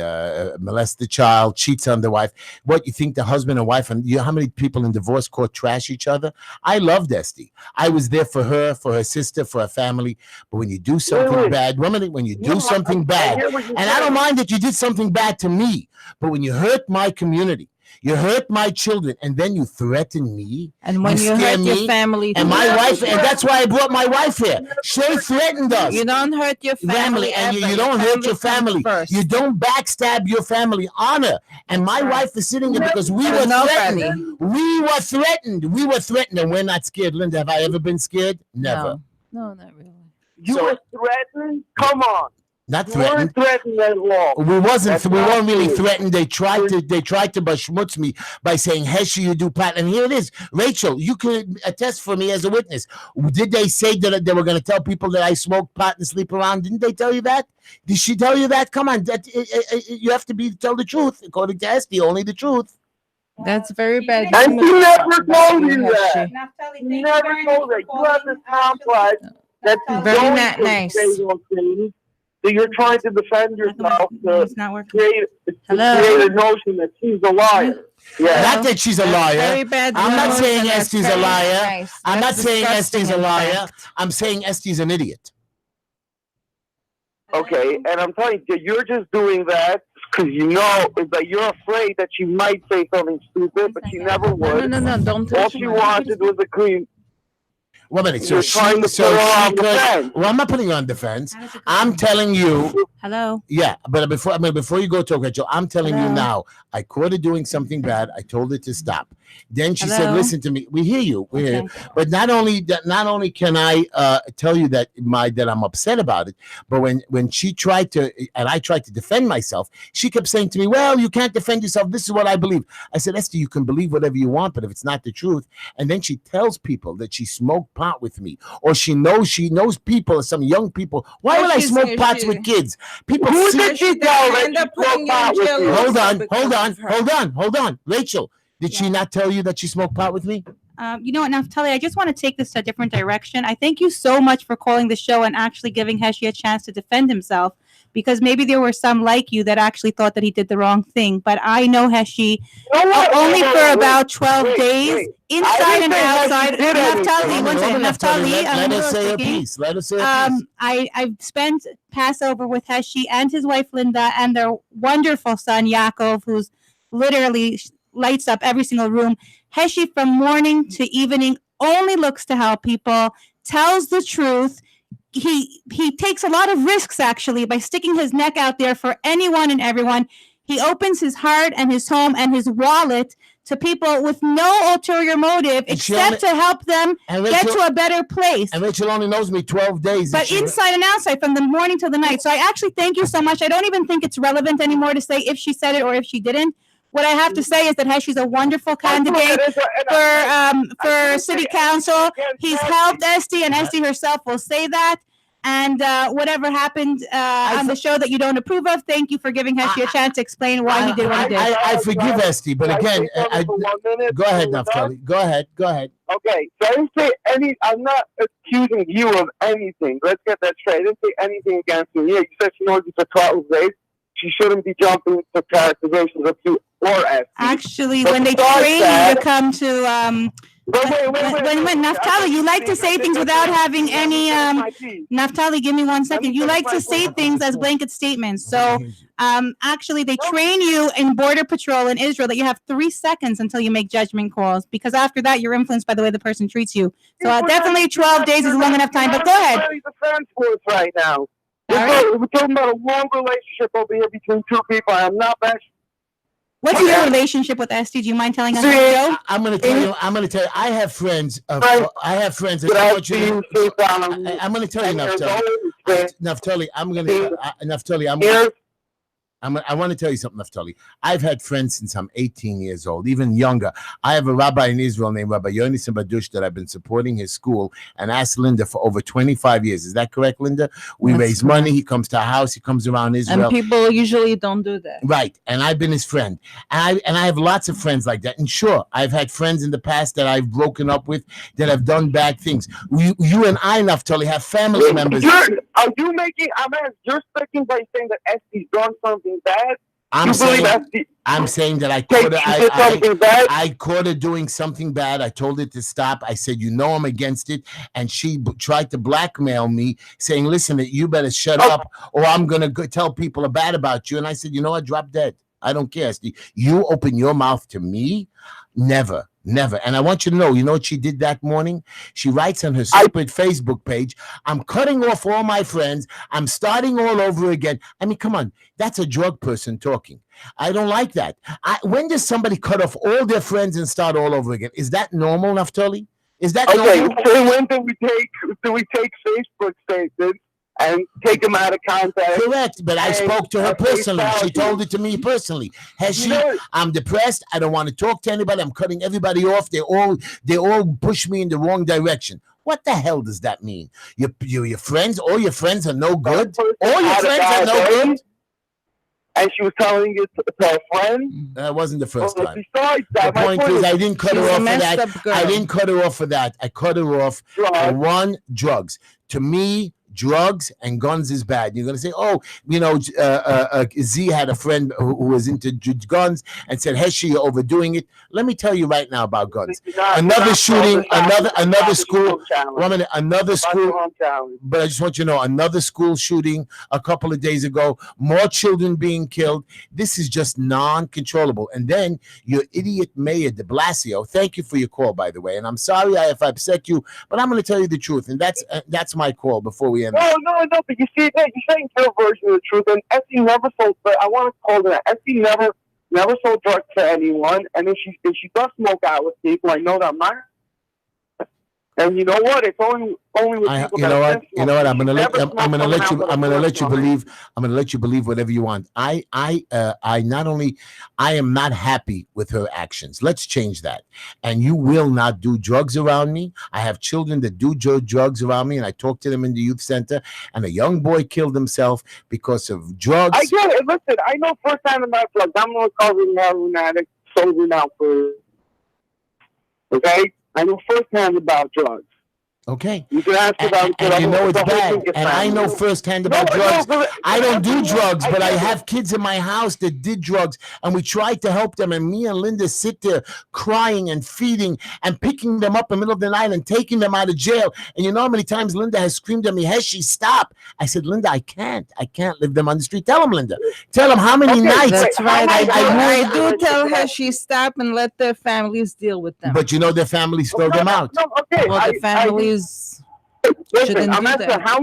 molests the child, cheats on the wife. What, you think the husband and wife, and you know how many people in divorce court trash each other? I loved Esty. I was there for her sister, for her family. But when you do something bad, when you do something bad, and I don't mind that you did something bad to me, but when you hurt my community, you hurt my children, and then you threaten me. And when you hurt your family, and my wife, and that's why I brought my wife here. She threatened us. You don't hurt your family, and you don't hurt your family. First. You don't backstab your family. Honor. And my wife is sitting there because we were threatened. We were threatened, and we're not scared. Linda, have I ever been scared? Never. No, not really. You were threatened? Come on. Not threatened. We weren't threatened at all. We weren't really threatened. They tried to beschmutz me by saying, Heshy, you do pot. And here it is. Rachel, you can attest for me as a witness. Did they say that they were going to tell people that I smoke pot and sleep around? Didn't they tell you that? Did she tell you that? Come on. You have to tell the truth. According to Esty, only the truth. That's very bad. And she never told you that. She never told that. You have this complex that she's very going nice. So you're trying to defend yourself to create a notion that she's a liar. Yeah. Not that she's a liar. Very bad. I'm not saying Esty's a liar. Nice. I'm not saying Esty's a liar. Fact. I'm saying Esty's an idiot. Okay, and I'm telling you, you're just doing that because you know that you're afraid that she might say something stupid, but she never would. No, don't. All she wanted was a clean. Well, but so she could. Well, I'm not putting you on defense. I'm telling you. Hello. Yeah, but before you go talk, Rachel, I'm telling you now. I caught her doing something bad. I told her to stop. Then she said, "Listen to me. We hear you. We hear you." But not only can I tell you that I'm upset about it, but when she tried to, and I tried to defend myself, she kept saying to me, "Well, you can't defend yourself. This is what I believe." I said, "Esty, you can believe whatever you want, but if it's not the truth," and then she tells people that she smoked pot with me, or she knows people, some young people. Why would I smoke pots with kids? People. Who did she tell that she smoked pot with you? Hold on, Rachel. Did she not tell you that she smoked pot with me? You know what, Naftali, I just want to take this to a different direction. I thank you so much for calling the show and actually giving Heshy a chance to defend himself, because maybe there were some like you that actually thought that he did the wrong thing. But I know Heshy only for about 12 days, inside and outside. Naftali, one second. Naftali, let us say a piece. Let us say a piece. I've spent Passover with Heshy and his wife Linda and their wonderful son Yaakov, who's literally lights up every single room. Heshy, from morning to evening, only looks to help people, tells the truth. He takes a lot of risks, actually, by sticking his neck out there for anyone and everyone. He opens his heart and his home and his wallet to people with no ulterior motive except to help them get to a better place. And Rachel only knows me 12 days. But inside and outside, from the morning till the night. So I actually thank you so much. I don't even think it's relevant anymore to say if she said it or if she didn't. What I have to say is that Heshy's a wonderful candidate for city council. He's helped Esty, and Esty herself will say that. And whatever happened on the show that you don't approve of, thank you for giving Heshy a chance to explain why he did what he did. I forgive Esty, but again, go ahead, Naftali. Go ahead. Okay, so I didn't say I'm not accusing you of anything. Let's get that straight. I didn't say anything against you. Yeah, you said she knows you for 12 days. She shouldn't be jumping to characterizations of you or Esty. Actually, when they train you to come to when Naftali, you like to say things without having any Naftali, give me 1 second. You like to say things as blanket statements. So actually they train you in Border Patrol in Israel that you have 3 seconds until you make judgment calls, because after that you're influenced by the way the person treats you. So definitely 12 days is long enough time, but go ahead. Right now. We're talking about a long relationship over here between two people. I'm not bashing. What's your relationship with Esty? Do you mind telling us, Joe? I'm going to tell you. I have friends. I have friends. I'm going to tell you, Naftali. I want to tell you something, Naftali. I've had friends since I'm 18 years old, even younger. I have a rabbi in Israel named Rabbi Yoni Simbadush that I've been supporting his school and asked Linda for over 25 years. Is that correct, Linda? We raise money. He comes to our house. He comes around Israel. And people usually don't do that. Right. And I've been his friend. And I have lots of friends like that. And sure, I've had friends in the past that I've broken up with that have done bad things. You and I, Naftali, have family members. You're speaking by saying that Esty's done something bad. I'm saying that I caught her doing something bad. I told her to stop. I said, I'm against it. And she tried to blackmail me, saying, listen, you better shut up or I'm going to tell people bad about you. And I said, you know what? Drop dead. I don't care. You open your mouth to me? Never. And I want you to know what she did that morning? She writes on her stupid Facebook page, I'm cutting off all my friends. I'm starting all over again. I mean, come on. That's a drug person talking. I don't like that. When does somebody cut off all their friends and start all over again? Is that normal, Naftali? Is that normal? So when do we take Facebook statements and take them out of context? Correct, but I spoke to her personally. She told it to me personally. Heshy, I'm depressed. I don't want to talk to anybody. I'm cutting everybody off. They all push me in the wrong direction. What the hell does that mean? Your friends, all your friends are no good? All your friends are no good? And she was telling it to her friend. That wasn't the first time. Besides that, the point is, I didn't cut her off for that. I didn't cut her off for that. I cut her off for one, drugs. To me, drugs and guns is bad. You're going to say, Z had a friend who was into guns and said, Heshy, you're overdoing it. Let me tell you right now about guns. Another shooting, another school, but I just want you to know, another school shooting a couple of days ago, more children being killed. This is just non-controllable. And then your idiot mayor, de Blasio, thank you for your call, by the way. And I'm sorry if I upset you, but I'm going to tell you the truth. And that's my call before we end. No, but you see, you're saying your version of the truth, and Esty never sold. But I want to call that Esty never sold drugs to anyone. And if she does smoke out with people, I know that much. And you know what? It's only with people. You know what? I'm gonna let you believe whatever you want. I am not happy with her actions. Let's change that. And you will not do drugs around me. I have children that do drugs around me, and I talk to them in the youth center. And a young boy killed himself because of drugs. I get it. Listen, I know firsthand about drugs. I'm a recovering heroin addict, sober now okay. I know firsthand about drugs. Okay. You can ask about and you know it's bad. And I know firsthand about drugs. I don't do drugs, but I have kids in my house that did drugs, and we tried to help them. And me and Linda sit there crying and feeding and picking them up in the middle of the night and taking them out of jail. And you know how many times Linda has screamed at me, Heshy, stop. I said, Linda, I can't leave them on the street. Tell them, Linda. Tell them how many nights. That's right. I do tell Heshy, stop and let their families deal with them. But you know their families throw them out. Well, the families. Listen, I'm asking, how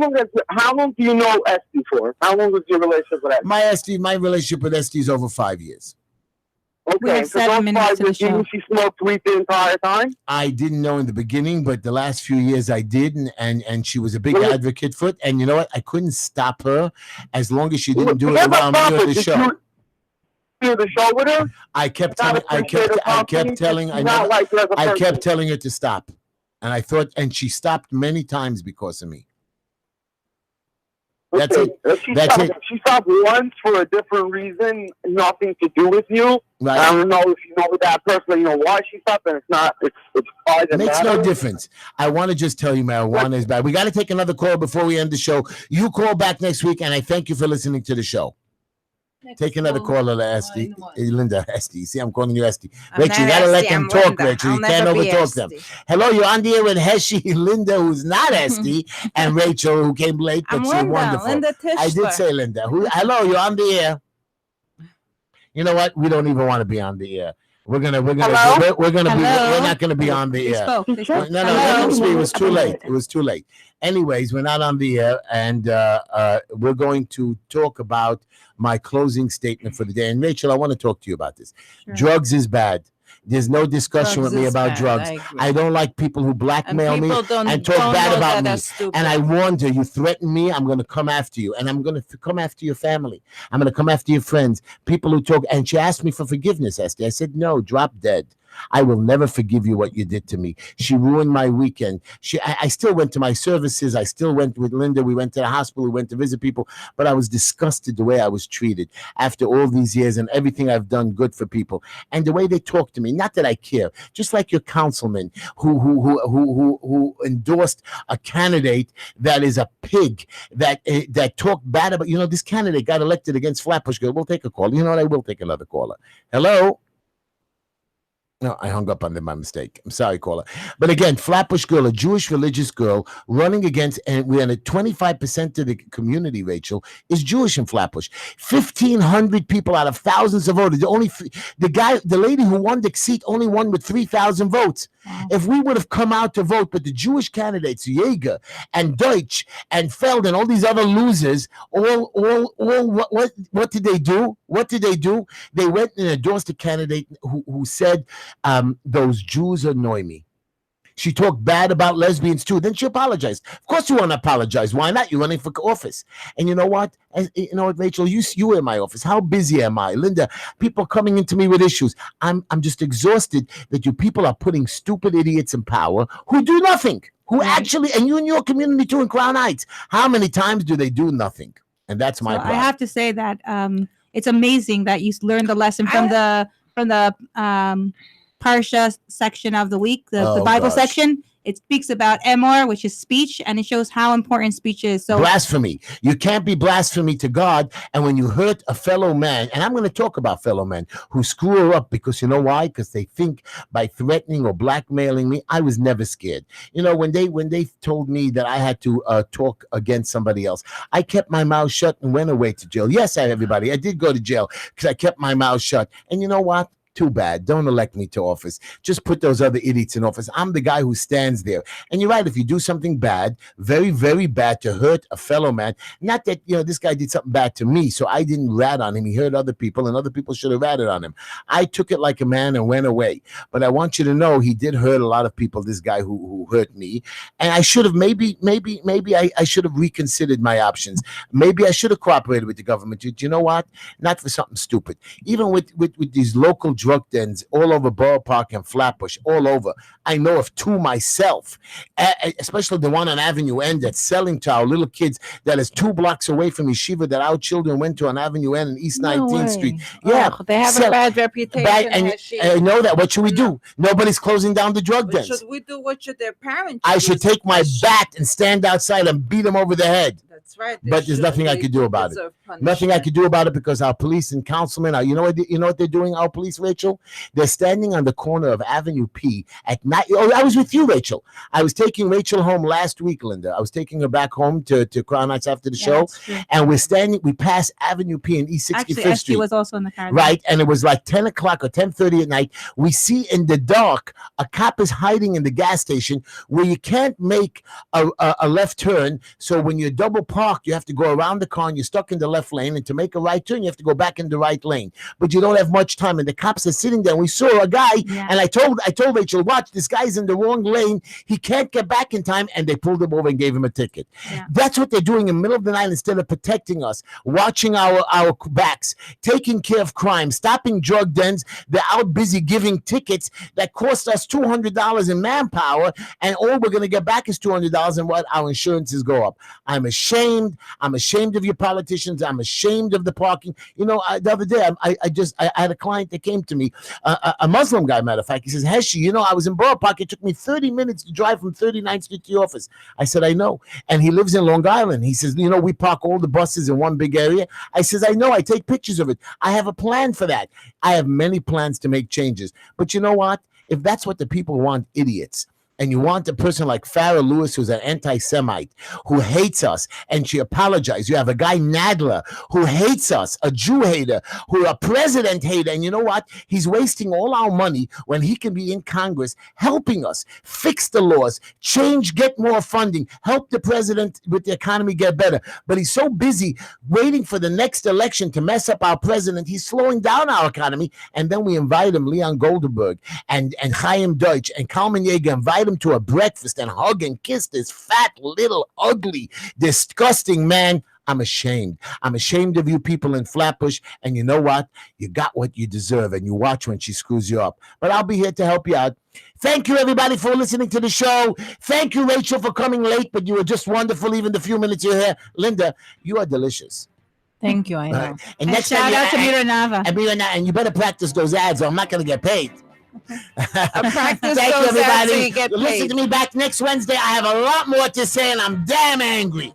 long do you know Esty for? How long was your relationship with Esty? My relationship with Esty is over 5 years. Okay, we have 7 minutes to the show. She smoked weed the entire time? I didn't know in the beginning, but the last few years I did, and she was a big advocate for it. And you know what? I couldn't stop her as long as she didn't do it around me or the show. Do the show with her? I kept telling her to stop. And she stopped many times because of me. That's it. She stopped once for a different reason, nothing to do with you. Right. I don't know if you know that person, why she stopped, and it makes no difference. I want to just tell you marijuana is bad. We got to take another call before we end the show. You call back next week, and I thank you for listening to the show. Take another caller, Esty. Linda, Esty. See, I'm calling you Esty. Rachel, you got to let them talk, Rachel. You can't overtalk them. Hello, you're on the air with Heshy, Linda, who's not Esty, and Rachel, who came late, but she's wonderful. Linda Tischler. I did say Linda. Hello, you're on the air. You know what? We don't even want to be on the air. We're Hello? we're not gonna be on the air. They spoke. No, Hello? it was too late. It was too late. Anyways, we're not on the air, and we're going to talk about my closing statement for the day. And Rachel, I want to talk to you about this. Sure. Drugs is bad. There's no discussion Drugs with me is about bad. drugs. I don't like people who blackmail me and talk bad about me. And I warned her, you threaten me, I'm going to come after you. And I'm going to come after your family. I'm going to come after your friends, people who talk. And she asked me for forgiveness, Esther. I said, no, drop dead. I will never forgive you what you did to me. She ruined my weekend. I still went to my services. I still went with Linda. We went to the hospital. We went to visit people. But I was disgusted the way I was treated after all these years and everything I've done good for people. And the way they talk to me, not that I care, just like your councilman who endorsed a candidate that is a pig, that talked bad about, this candidate got elected against Flatbush Girl. We'll take a call. You know what? I will take another caller. Hello? No, I hung up on them by mistake. I'm sorry, caller. But again, Flatbush Girl, a Jewish religious girl running against, and we're in 25% of the community, Rachel, is Jewish in Flatbush. 1,500 people out of thousands of voters. The lady who won the seat only won with 3,000 votes. Wow. If we would have come out to vote, but the Jewish candidates, Jaeger and Deutsch and Feld and all these other losers, what did they do? What did they do? They went and endorsed a candidate who said, those Jews annoy me. She talked bad about lesbians too. Then she apologized. Of course you want to apologize. Why not? You're running for office. And you know what? Rachel, you were in my office. How busy am I? Linda, people coming into me with issues. I'm just exhausted that you people are putting stupid idiots in power who do nothing. Who actually, and you in your community too in Crown Heights, how many times do they do nothing? And that's my problem. I have to say that it's amazing that you learned the lesson from the Parsha section of the week, the Bible section. It speaks about emor, which is speech, and it shows how important speech is. So blasphemy. You can't be blasphemy to God. And when you hurt a fellow man, and I'm going to talk about fellow men who screw her up because you know why? Because they think by threatening or blackmailing me, I was never scared. When they told me that I had to talk against somebody else, I kept my mouth shut and went away to jail. Yes, everybody, I did go to jail because I kept my mouth shut. And you know what? Too bad. Don't elect me to office. Just put those other idiots in office. I'm the guy who stands there. And you're right. If you do something bad, very, very bad to hurt a fellow man, not that, this guy did something bad to me, so I didn't rat on him. He hurt other people, and other people should have ratted on him. I took it like a man and went away. But I want you to know he did hurt a lot of people, this guy who hurt me. And I should have maybe I should have reconsidered my options. Maybe I should have cooperated with the government. Do you know what? Not for something stupid. Even with these local drug dens all over Borough Park and Flatbush, all over. I know of two myself, especially the one on Avenue N that's selling to our little kids that is 2 blocks away from Yeshiva that our children went to on Avenue N and East 19th Street. Yeah. They have a bad reputation. And I know that. What should we do? Nobody's closing down the drug dens. Should we do? What should their parents do? I should take my bat and stand outside and beat them over the head. That's right. But there's nothing I could do about it. Nothing I could do about it because our police and councilmen are, you know what they're doing, our police, Rachel? They're standing on the corner of Avenue P at night. Oh, I was with you, Rachel. I was taking Rachel home last week, Linda. I was taking her back home to Crown Heights after the show. And we passed Avenue P and East 65th Street. Actually, was also in the car. Right. And it was like 10 o'clock or 10:30 at night. We see in the dark, a cop is hiding in the gas station where you can't make a left turn. So when you double park, you have to go around the car and you're stuck in the left lane. And to make a right turn, you have to go back in the right lane. But you don't have much time. And the cops are sitting there. And we saw a guy. Yeah. And I told Rachel, watch, this guy's in the wrong lane. He can't get back in time. And they pulled him over and gave him a ticket. Yeah. That's what they're doing in the middle of the night instead of protecting us, watching our backs, taking care of crime, stopping drug dens. They're out busy giving tickets that cost us $200 in manpower. And all we're going to get back is $200 and what our insurances go up. I'm ashamed. I'm ashamed of your politicians. I'm ashamed of the parking. The other day, I had a client that came to me, a Muslim guy, matter of fact. He says, Heshy, I was in Borough Park. It took me 30 minutes to drive from 39th Street to the office. I said, I know. And he lives in Long Island. He says, we park all the buses in one big area. I says, I know. I take pictures of it. I have a plan for that. I have many plans to make changes. But you know what? If that's what the people want, idiots. and you want a person like Farrah Lewis, who's an anti-Semite, who hates us, and she apologized. You have a guy, Nadler, who hates us, a Jew hater, who a president hater, and you know what? He's wasting all our money when he can be in Congress helping us fix the laws, change, get more funding, help the president with the economy get better. But he's so busy waiting for the next election to mess up our president, he's slowing down our economy. And then we invite him, Leon Goldenberg and Chaim Deutsch and Kalman Yeager, invite him to a breakfast and hug and kiss this fat, little, ugly, disgusting man. I'm ashamed. I'm ashamed of you people in Flatbush. And you know what? You got what you deserve, and you watch when she screws you up. But I'll be here to help you out. Thank you, everybody, for listening to the show. Thank you, Rachel, for coming late, but you were just wonderful even the few minutes you're here. Linda, you are delicious. Thank you, I know. And next shout out to Mira Nava. And you better practice those ads, or I'm not going to get paid. Practice Thank you, those ads so everybody. you get Listen paid. to me back next Wednesday. I have a lot more to say, and I'm damn angry.